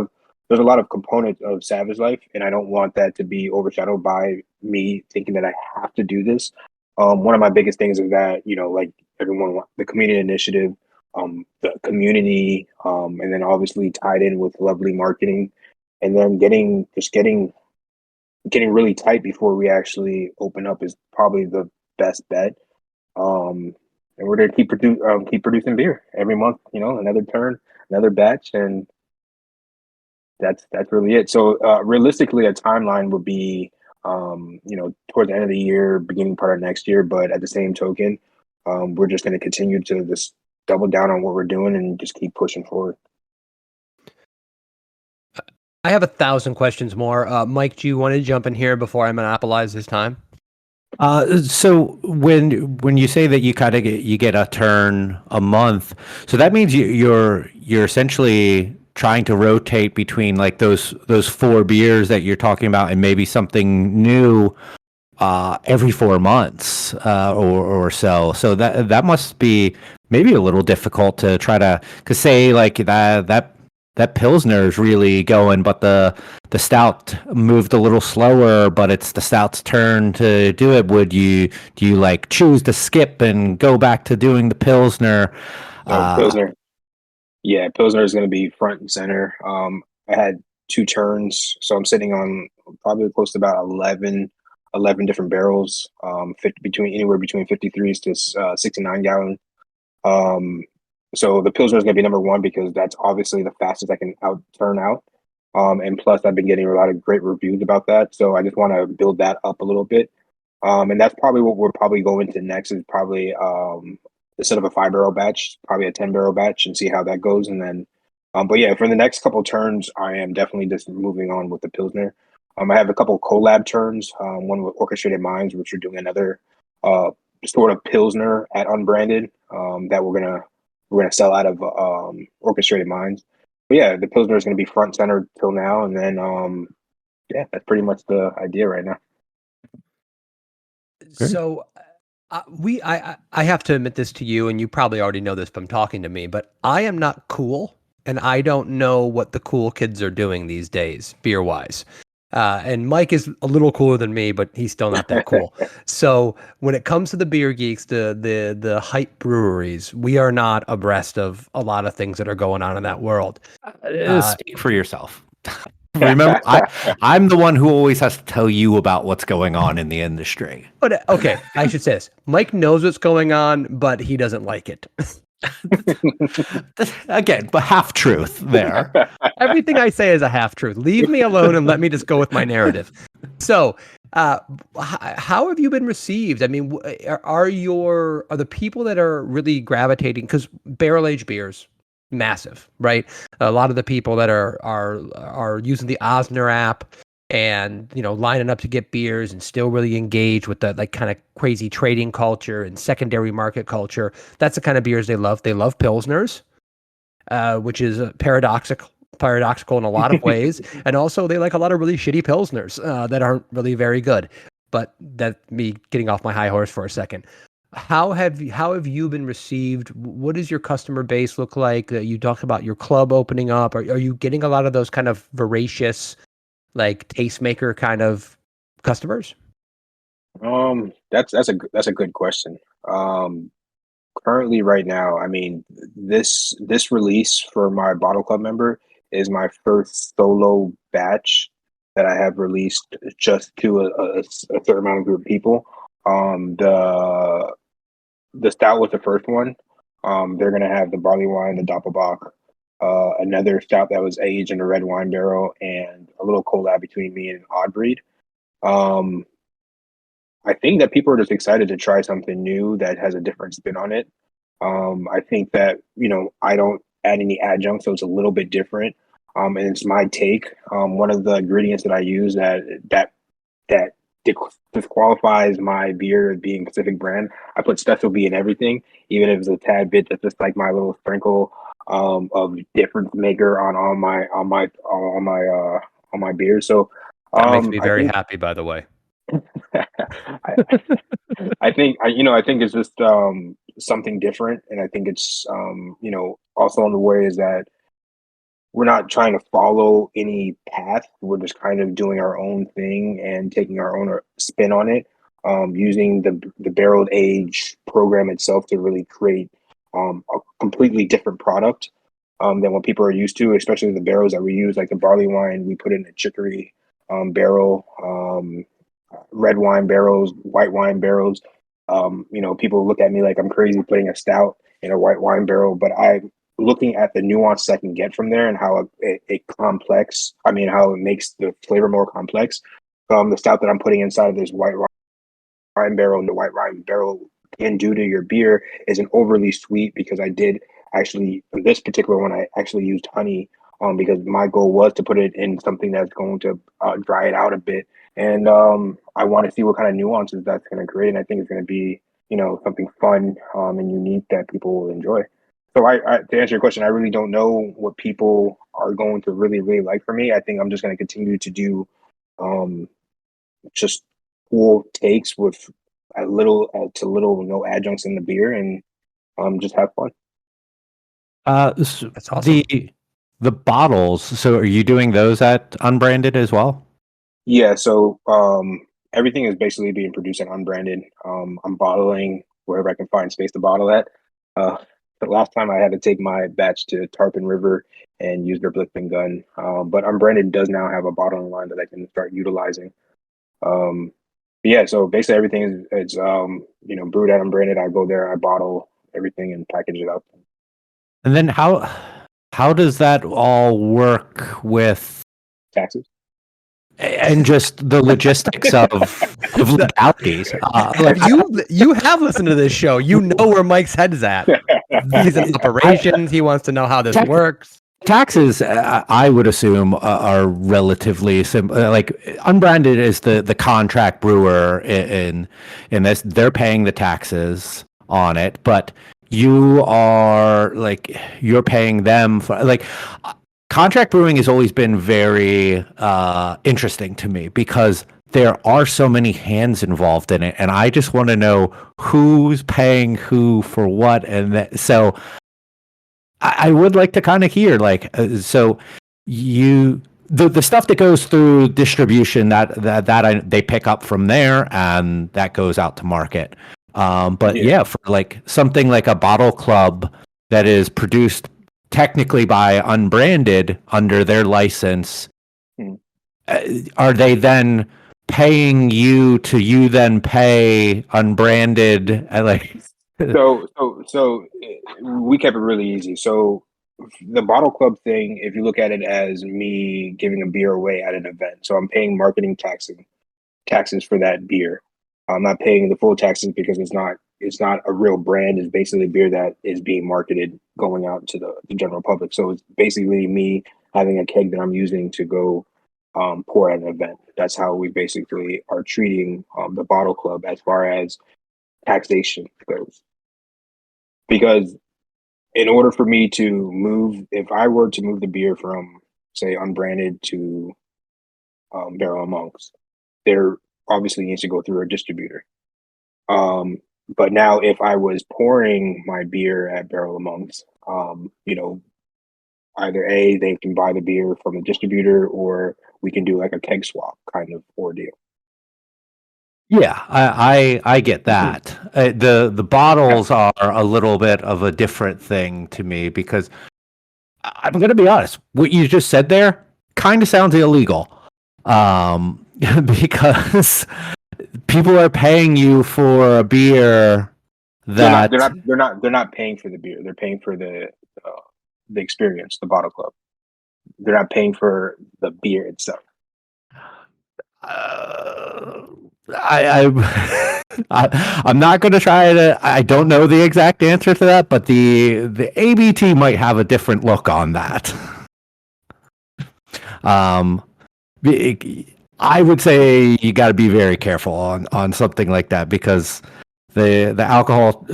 of components of Savage Life, and I don't want that to be overshadowed by me thinking that I have to do this. One of my biggest things is that like everyone, the community initiative, the community, and then obviously tied in with lovely marketing, and then getting really tight before we actually open up is probably the best bet. And we're gonna keep producing beer every month. Another turn, another batch, and that's really it. So realistically, a timeline would be towards the end of the year, beginning part of next year. But at the same token, we're just gonna continue to just double down on what we're doing and just keep pushing forward. I have 1,000 questions more. Mike, do you want to jump in here before I monopolize this time? So when you say that you kind of get a turn a month, so that means you're essentially trying to rotate between like those four beers that you're talking about and maybe something new every 4 months or so. So that must be maybe a little difficult to try to, because say like that Pilsner is really going, but the stout moved a little slower, but it's the stout's turn to do it. Do you like choose to skip and go back to doing the Pilsner? So Pilsner, yeah, Pilsner is gonna be front and center. I had two turns, so I'm sitting on probably close to about 11 11 different barrels, anywhere between 53s to 69 gallon. So the Pilsner is going to be number one because that's obviously the fastest I can turn out. And plus, I've been getting a lot of great reviews about that. So I just want to build that up a little bit. And that's probably what we're probably going to next is probably instead of a 5-barrel batch, probably a 10-barrel batch and see how that goes. And then, but yeah, for the next couple turns, I am definitely just moving on with the Pilsner. I have a couple collab turns, one with Orchestrated Minds, which are doing another sort of Pilsner at unbranded that we're gonna sell out of Orchestrated Minds. But yeah, the Pilsner is gonna be front center till now, and then yeah, that's pretty much the idea right now. So I have to admit this to you, and you probably already know this from talking to me, but I am not cool, and I don't know what the cool kids are doing these days, beer wise. And Mike is a little cooler than me, but he's still not that cool. So when it comes to the beer geeks, the hype breweries, we are not abreast of a lot of things that are going on in that world. Speak for yourself. Remember, I'm the one who always has to tell you about what's going on in the industry. But okay, I should say this. Mike knows what's going on, but he doesn't like it. Again, but half truth there. Everything I say is a half truth. Leave me alone and let me just go with my narrative. So, how have you been received? I mean, are the people that are really gravitating, because barrel aged beers, massive, right? A lot of the people that are using the Osner app and lining up to get beers and still really engaged with that like kind of crazy trading culture and secondary market culture. That's the kind of beers they love. They love Pilsners, which is paradoxical in a lot of ways. And also they like a lot of really shitty Pilsners that aren't really very good. But that's me getting off my high horse for a second. How have you been received? What does your customer base look like? You talk about your club opening up. Are you getting a lot of those kind of voracious, like tastemaker kind of customers? That's a good question. Currently right now, I mean, this release for my Bottle Club member is my first solo batch that I have released just to a certain amount of group of people. The stout was the first one. They're gonna have the barley wine, the Doppelbock, another stout that was aged in a red wine barrel, and a little collab between me and Oddbreed. Um, I think that people are just excited to try something new that has a different spin on it. I think that I don't add any adjuncts, so it's a little bit different. And it's my take. One of the ingredients that I use that disqualifies my beer as being Pacific brand. I put special B in everything, even if it's a tad bit. That's just like my little sprinkle of difference maker on my beer. So That makes me I very think happy, by the way. I, I think I think it's just something different, and I think it's also in the way is that we're not trying to follow any path. We're just kind of doing our own thing and taking our own spin on it, using the barreled age program itself to really create a completely different product than what people are used to, especially the barrels that we use, like the barley wine. We put in a chicory barrel, red wine barrels, white wine barrels. People look at me like I'm crazy putting a stout in a white wine barrel, but I'm looking at the nuance I can get from there and how how it makes the flavor more complex. The stout that I'm putting inside of this white wine barrel and the white wine barrel can do to your beer isn't overly sweet because I did actually, in this particular one, I actually used honey because my goal was to put it in something that's going to dry it out a bit. And I want to see what kind of nuances that's going to create. And I think it's going to be, something fun and unique that people will enjoy. So to answer your question, I really don't know what people are going to really, really like for me. I think I'm just going to continue to do just cool takes with a little to little no adjuncts in the beer and just have fun. That's awesome. The bottles. So are you doing those at unbranded as well? Yeah. So everything is basically being produced at unbranded. I'm bottling wherever I can find space to bottle at. The last time I had to take my batch to Tarpon River and use their Blitzing gun. But unbranded does now have a bottling line that I can start utilizing. yeah, so basically everything is it's brewed out unbranded. I go there, I bottle everything and package it up. And then how does that all work with Taxes. and just the logistics of legalities? Like You have listened to this show. You know where Mike's head's at. He's in operations. He wants to know how this works. taxes, I would assume, are relatively simple. Like unbranded is the contract brewer in this. They're paying the taxes on it, but you're paying them for like. Contract brewing has always been very interesting to me because there are so many hands involved in it, and I just want to know who's paying who for what, and so I would like to kind of hear so the stuff that goes through distribution they pick up from there and that goes out to market. But yeah, for like something like a bottle club that is produced technically by unbranded under their license, are they then paying you then pay unbranded So we kept it really easy. So the bottle club thing, if you look at it as me giving a beer away at an event, so I'm paying marketing taxes for that beer. I'm not paying the full taxes because it's not a real brand. It's basically a beer that is being marketed going out to the general public. So it's basically me having a keg that I'm using to go pour at an event. That's how we basically are treating the bottle club as far as taxation goes. Because in order for me to move, if I were to move the beer from, say, unbranded to Barrel of Monks, there obviously needs to go through a distributor. But now, if I was pouring my beer at Barrel of Monks, either A, they can buy the beer from the distributor, or we can do like a keg swap kind of ordeal. Yeah, I get that. The bottles are a little bit of a different thing to me because I'm going to be honest. What you just said there kind of sounds illegal, because people are paying you for a beer that They're not paying for the beer. They're paying for the experience, the bottle club. They're not paying for the beer itself. I'm not going to try to. I don't know the exact answer to that, but the ABT might have a different look on that. I would say you got to be very careful on something like that because the alcohol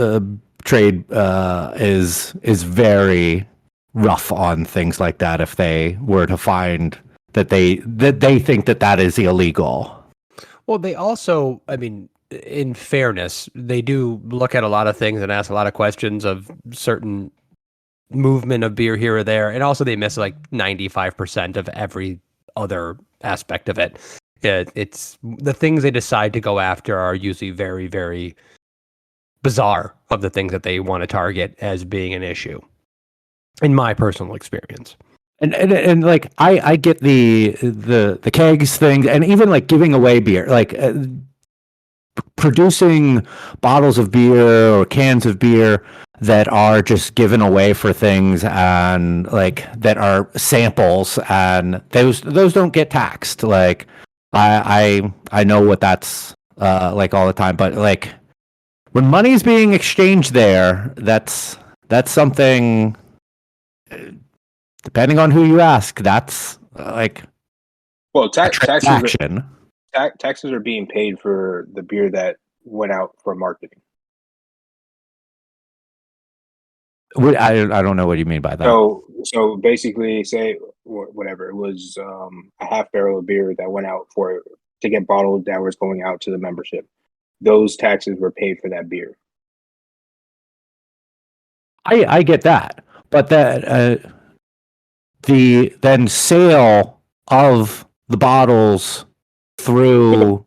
trade is very rough on things like that. If they were to find that they think that is illegal. Well, they also, I mean, in fairness, they do look at a lot of things and ask a lot of questions of certain movement of beer here or there. And also they miss like 95% of every other aspect of it. It's the things they decide to go after are usually very, very bizarre of the things that they want to target as being an issue, in my personal experience. And like I get the kegs thing, and even like giving away beer, like producing bottles of beer or cans of beer that are just given away for things and like that are samples, and those don't get taxed. Like I know what that's like all the time, but like when money's being exchanged there, that's something. Depending on who you ask, that's like taxes taxes are being paid for the beer that went out for marketing. I don't know what you mean by that. So basically, say whatever it was, a half barrel of beer that went out to get bottled that was going out to the membership. Those taxes were paid for that beer. I get that, but that the then sale of the bottles through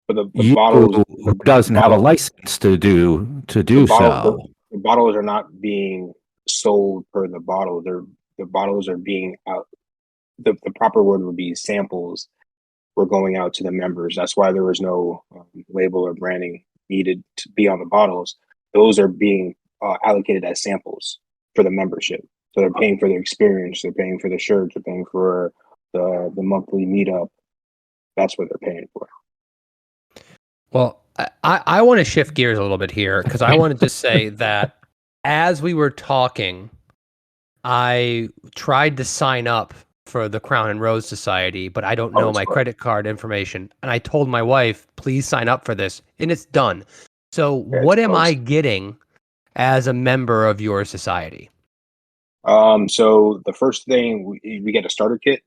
the bottles who doesn't have a license to do so. The bottles are not being sold per the bottle. The bottles are being out. The proper word would be samples were going out to the members. That's why there was no label or branding needed to be on the bottles. Those are being allocated as samples for the membership. So they're paying for the experience. They're paying for the shirts. They're paying for the monthly meetup. That's what they're paying for. Well, I want to shift gears a little bit here because I wanted to say that as we were talking, I tried to sign up for the Crown and Rose Society, but I don't know my credit card information. And I told my wife, please sign up for this. And it's done. So what am I getting as a member of your society? So the first thing we get a starter kit.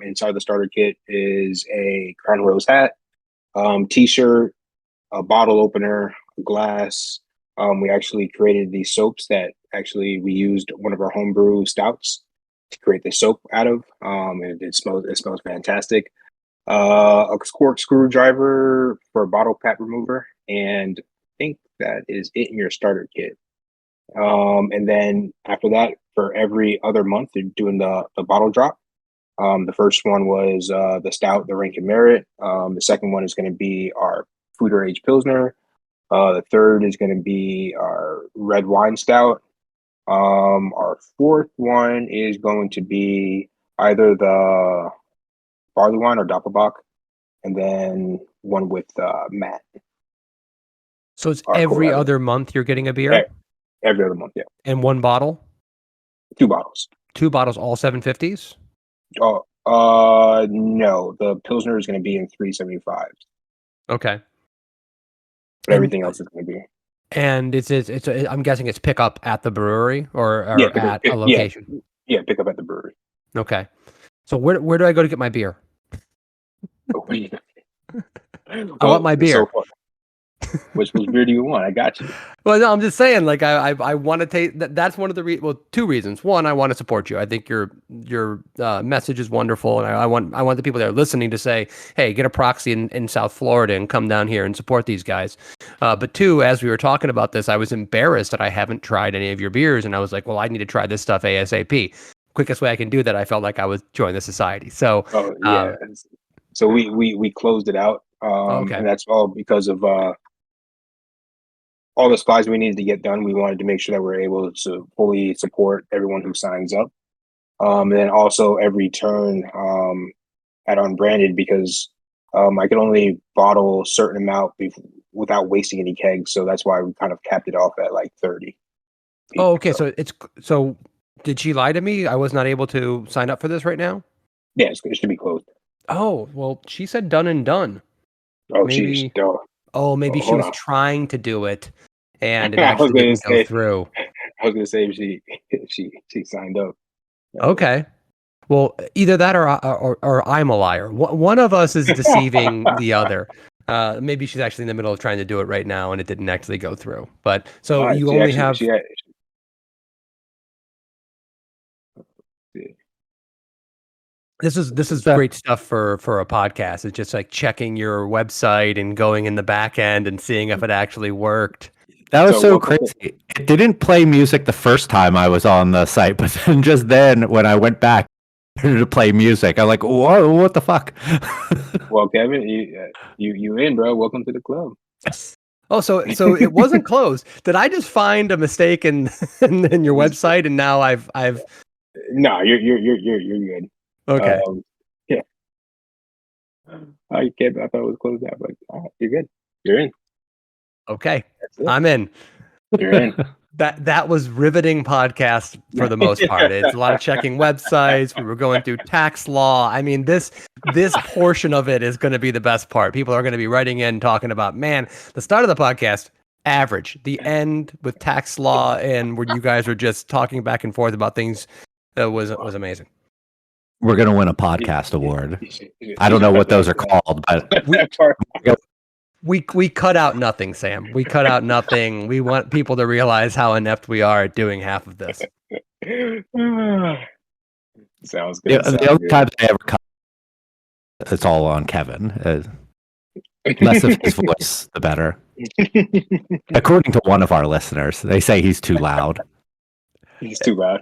Inside the starter kit is a Crown and Rose hat, t-shirt, a bottle opener, a glass. We actually created these soaps that we used one of our homebrew stouts to create the soap out of. It smells fantastic. A cork screwdriver for a bottle cap remover, and I think that is it in your starter kit. And then after that, for every other month, they're doing the bottle drop. The first one was the stout, the Rankin Merit. The second one is going to be our Foeder Age Pilsner. The third is going to be our red wine stout. Our fourth one is going to be either the barley wine or Doppelbock, and then one with Matt. So it's every other month you're getting a beer? Every other month, yeah. And one bottle? 2 bottles. 2 bottles, all 750s? No. The Pilsner is going to be in 375s. Okay. But everything else is going to be. And I'm guessing it's pick up at the brewery or at a location. Yeah, pick up at the brewery. Okay. So where do I go to get my beer? I want my beer. So which beer do you want? I got you. Well, no, I'm just saying, like, I want to take that's one of the 2 reasons. One, I want to support you. I think your message is wonderful, and I want the people that are listening to say, hey, get a proxy in South Florida and come down here and support these guys. But 2, as we were talking about this, I was embarrassed that I haven't tried any of your beers, and I was like, well, I need to try this stuff ASAP. Quickest way I can do that, I felt like I was joining the society. So, so we closed it out, and that's all because of all the supplies we needed to get done. We wanted to make sure that we're able to fully support everyone who signs up. And then also every turn at Unbranded, because I could only bottle a certain amount without wasting any kegs. So that's why we kind of capped it off at like 30. Oh, okay. So did she lie to me? I was not able to sign up for this right now? Yeah, it should be closed. Oh, well, she said done and done. Oh, maybe she was trying to do it, and it actually didn't go through. I was going to say she signed up. Okay. Well, either that or I'm a liar. One of us is deceiving the other. Maybe she's actually in the middle of trying to do it right now, and it didn't actually go through. But so you only have. This is great stuff for a podcast. It's just like checking your website and going in the back end and seeing if it actually worked. That was so crazy. It didn't play music the first time I was on the site, but then just then when I went back to play music, I'm like, what the fuck? Well, Kevin, you in, bro? Welcome to the club. Oh, so it wasn't closed. Did I just find a mistake in your website, and now I've? No, you're good. Okay. Yeah. I thought it was closed out, but you're good. You're in. Okay. I'm in. You're in. That was riveting podcast for the most part. It's a lot of checking websites. We were going through tax law. I mean, this portion of it is going to be the best part. People are going to be writing in talking about, man, the start of the podcast, average. The end with tax law and where you guys were just talking back and forth about things that was amazing. We're going to win a podcast award. I don't know what those are called, but we cut out nothing, Sam. We cut out nothing. We want people to realize how inept we are at doing half of this. Sounds good. The only time I ever cut, it's all on Kevin. Less of his voice, the better. According to one of our listeners, they say he's too loud. He's too loud.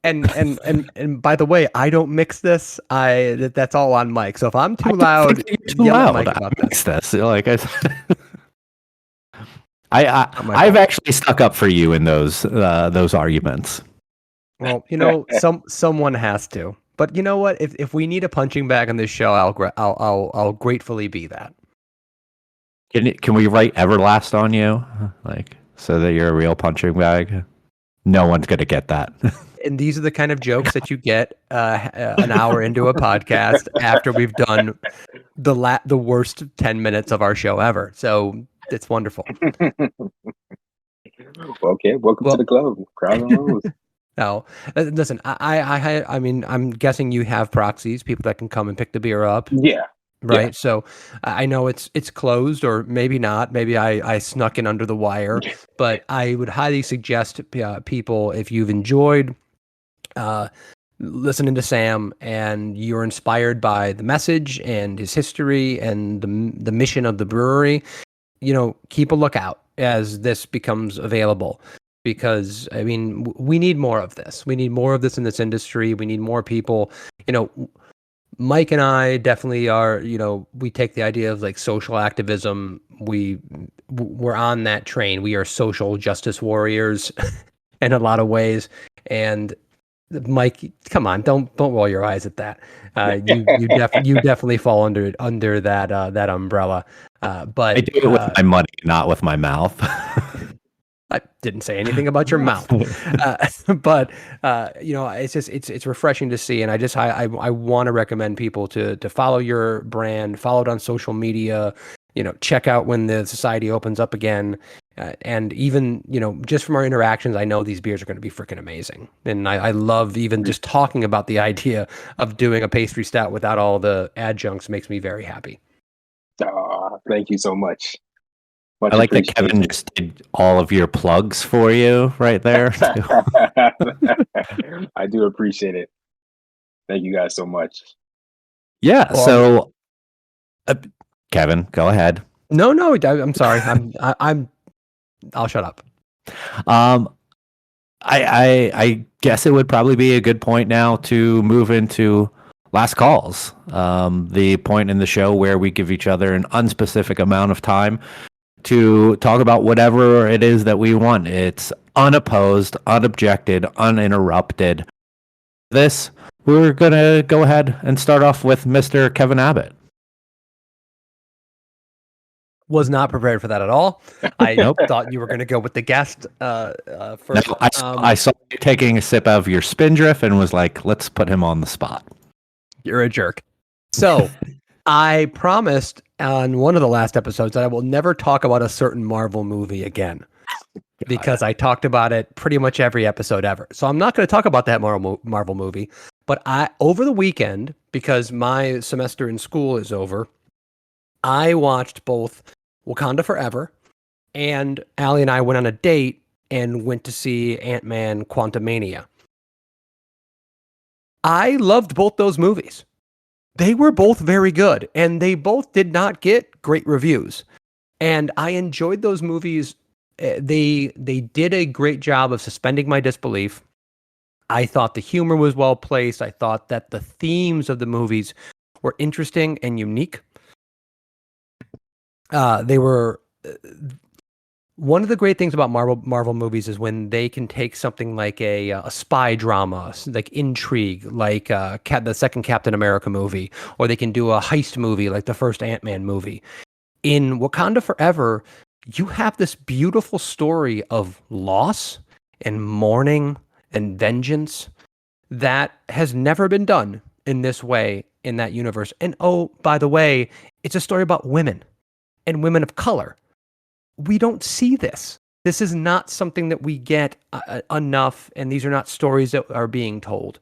And by the way, I don't mix this. That's all on Mike. So if I'm too loud, you're too yell at loud. Mike about I mix this. Like I said. I've fault. actually stuck up for you in those arguments. Well, someone has to. But you know what? If we need a punching bag on this show, I'll gratefully be that. Can we write Everlast on you, like so that you're a real punching bag? No one's gonna get that. And these are the kind of jokes that you get an hour into a podcast after we've done the worst 10 minutes of our show ever. So it's wonderful. Okay, welcome to the club. Crowd and rules. No, listen. I mean, I'm guessing you have proxies, people that can come and pick the beer up. Yeah. Right. Yeah. So I know it's closed, or maybe not. Maybe I snuck in under the wire, but I would highly suggest people, if you've enjoyed listening to Sam and you're inspired by the message and his history and the mission of the brewery, keep a lookout as this becomes available. Because, I mean, we need more of this. We need more of this in this industry. We need more people. Mike and I definitely are, we take the idea of like social activism. We're on that train. We are social justice warriors in a lot of ways. And Mike, come on, don't roll your eyes at that. You definitely fall under that umbrella. But I do it with my money, not with my mouth. I didn't say anything about your mouth, but it's refreshing to see, and I want to recommend people to follow your brand, follow it on social media, check out when the society opens up again, and even just from our interactions, I know these beers are going to be freaking amazing, and I love even just talking about the idea of doing a pastry stout without all the adjuncts makes me very happy. Thank you so much. I like that Kevin just did all of your plugs for you right there. I do appreciate it. Thank you guys so much. Yeah. So, Kevin, go ahead. No, I'm sorry. I'll shut up. I guess it would probably be a good point now to move into last calls. The point in the show where we give each other an unspecific amount of time to talk about whatever it is that we want. It's unopposed, unobjected, uninterrupted. We're going to go ahead and start off with Mr. Kevin Abbott. Was not prepared for that at all. I thought you were going to go with the guest first. No, I saw you taking a sip out of your Spindrift and was like, let's put him on the spot. You're a jerk. So I promised on one of the last episodes that I will never talk about a certain Marvel movie again, because I talked about it pretty much every episode ever. So I'm not going to talk about that Marvel movie. But over the weekend, because my semester in school is over, I watched both Wakanda Forever, and Allie and I went on a date and went to see Ant-Man Quantumania. I loved both those movies. They were both very good, and they both did not get great reviews. And I enjoyed those movies. They did a great job of suspending my disbelief. I thought the humor was well placed. I thought that the themes of the movies were interesting and unique. They were one of the great things about Marvel movies is when they can take something like a spy drama, like intrigue, like the second Captain America movie, or they can do a heist movie like the first Ant-Man movie. In Wakanda Forever, you have this beautiful story of loss and mourning and vengeance that has never been done in this way in that universe. And oh, by the way, it's a story about women and women of color. We don't see this. This is not something that we get enough, and these are not stories that are being told.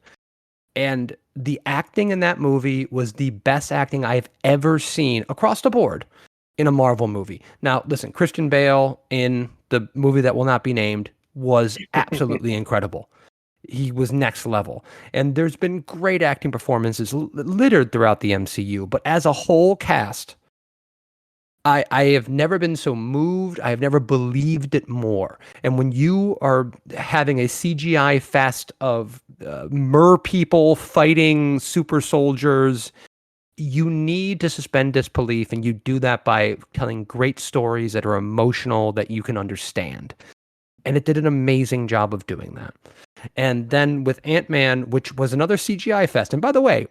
And the acting in that movie was the best acting I've ever seen across the board in a Marvel movie. Now, listen, Christian Bale in the movie that will not be named was absolutely incredible. He was next level. And there's been great acting performances littered throughout the MCU, but as a whole cast, I have never been so moved. I have never believed it more. And when you are having a CGI fest of mer people fighting super soldiers, you need to suspend disbelief, and you do that by telling great stories that are emotional, that you can understand. And it did an amazing job of doing that. And then with Ant-Man, which was another CGI fest. And by the way,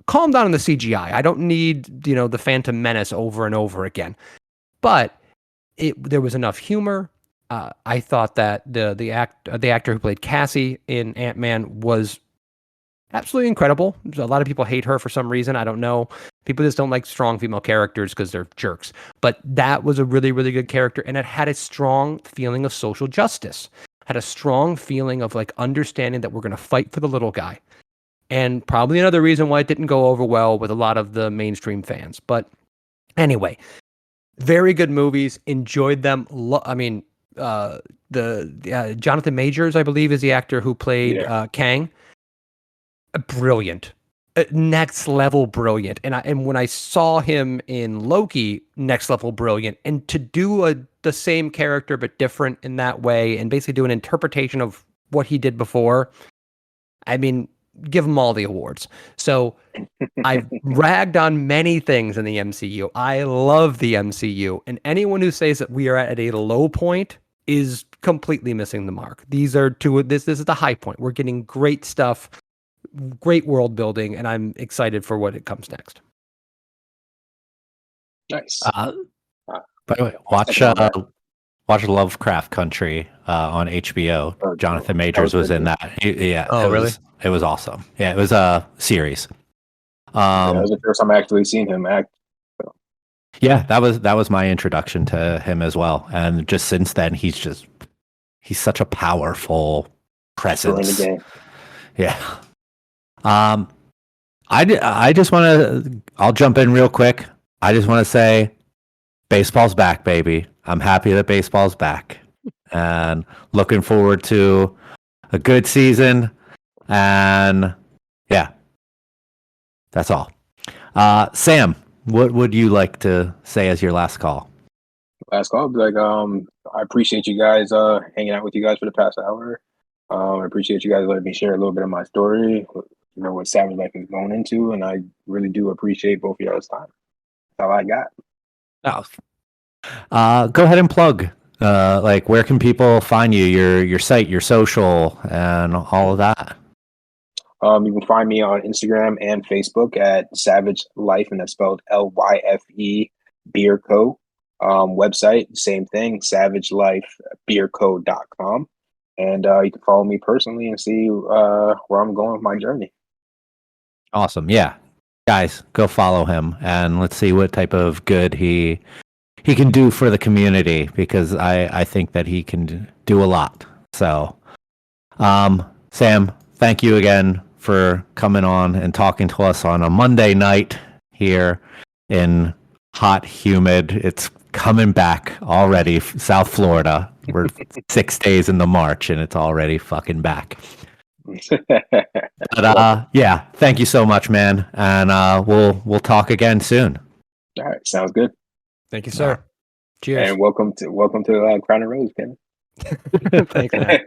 calm down on the CGI. I don't need, the Phantom Menace over and over again. But there was enough humor. I thought that the actor who played Cassie in Ant-Man was absolutely incredible. A lot of people hate her for some reason. I don't know. People just don't like strong female characters because they're jerks. But that was a really, really good character, and it had a strong feeling of social justice. Had a strong feeling of like understanding that we're going to fight for the little guy. And probably another reason why it didn't go over well with a lot of the mainstream fans. But anyway, very good movies. Enjoyed them. Jonathan Majors, I believe, is the actor who played Kang. Brilliant. Next level brilliant. And when I saw him in Loki, next level brilliant. And to do the same character but different in that way, and basically do an interpretation of what he did before, I mean, give him all the awards. So I've ragged on many things in the MCU. I love the MCU, and anyone who says that we are at a low point is completely missing the mark. This is the high point. We're getting great stuff, great world building, and I'm excited for what it comes next. Nice. By the way, watch Lovecraft Country on HBO. Jonathan Majors was in that. Really? It was awesome. Yeah, it was a series. That was the first time I actually seen him act. So. Yeah, that was my introduction to him as well. And just since then, he's such a powerful presence. The game. Yeah. I just want to. I'll jump in real quick. I just want to say, baseball's back, baby. I'm happy that baseball's back, and looking forward to a good season. And yeah, that's all. Sam, what would you like to say as your last call? Last call, I appreciate you guys hanging out with you guys for the past hour. I appreciate you guys letting me share a little bit of my story, what Savage Lyfe is going into, and I really do appreciate both of y'all's time. That's all I got. Go ahead and plug. Where can people find you? Your site, your social, and all of that. You can find me on Instagram and Facebook at Savage Lyfe, and that's spelled Lyfe Beer Co. Website, same thing, savagelifebeerco.com. And you can follow me personally and see where I'm going with my journey. Awesome. Yeah. Guys, go follow him, and let's see what type of good he can do for the community, because I think that he can do a lot. So, Sam, thank you again for coming on and talking to us on a Monday night here in hot, humid. It's coming back already, South Florida. We're 6 days into March, and it's already fucking back. But yeah, thank you so much, man, and we'll talk again soon. All right, sounds good. Thank you, sir. Cheers. And welcome to Crown and Rose, Kevin. Thanks, man.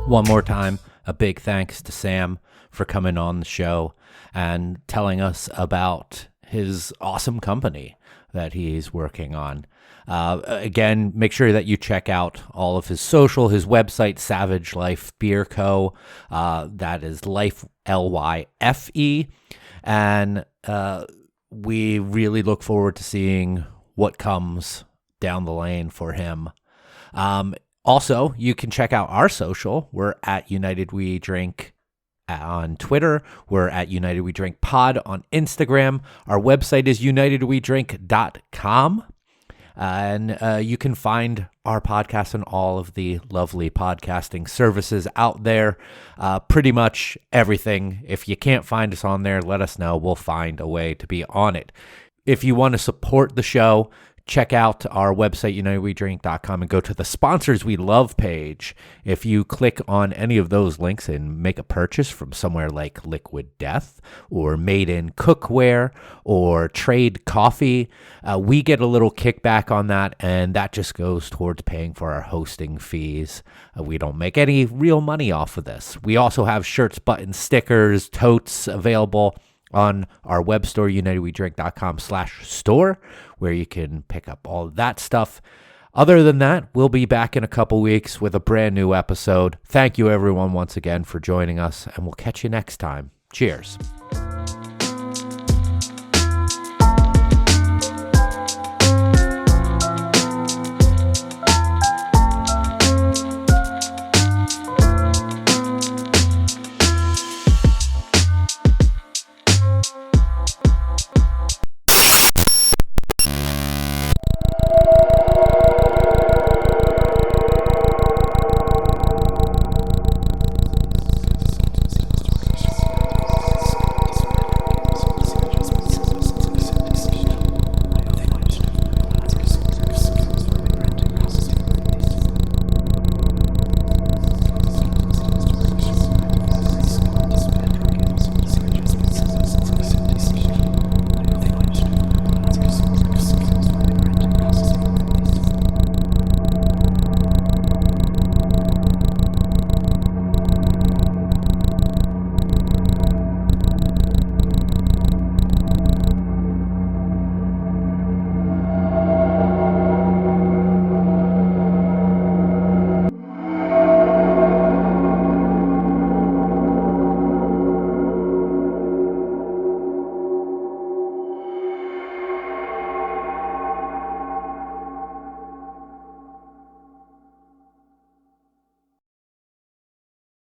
One more time, a big thanks to Sam for coming on the show and telling us about his awesome company that he's working on. Again, make sure that you check out all of his social, his website, Savage Lyfe Beer Co. That is Life, Lyfe. And we really look forward to seeing what comes down the lane for him. Also, you can check out our social. We're at United We Drink on Twitter. We're at United We Drink Pod on Instagram. Our website is unitedwedrink.com. And you can find our podcast on all of the lovely podcasting services out there. Pretty much everything. If you can't find us on there, let us know. We'll find a way to be on it. If you want to support the show, check out our website, unitedwedrink.com, and go to the Sponsors We Love page. If you click on any of those links and make a purchase from somewhere like Liquid Death or Made in Cookware or Trade Coffee, we get a little kickback on that, and that just goes towards paying for our hosting fees. We don't make any real money off of this. We also have shirts, buttons, stickers, totes available on our web store, unitedwedrink.com/store, where you can pick up all of that stuff. Other than that, we'll be back in a couple weeks with a brand new episode. Thank you, everyone, once again for joining us, and we'll catch you next time. Cheers.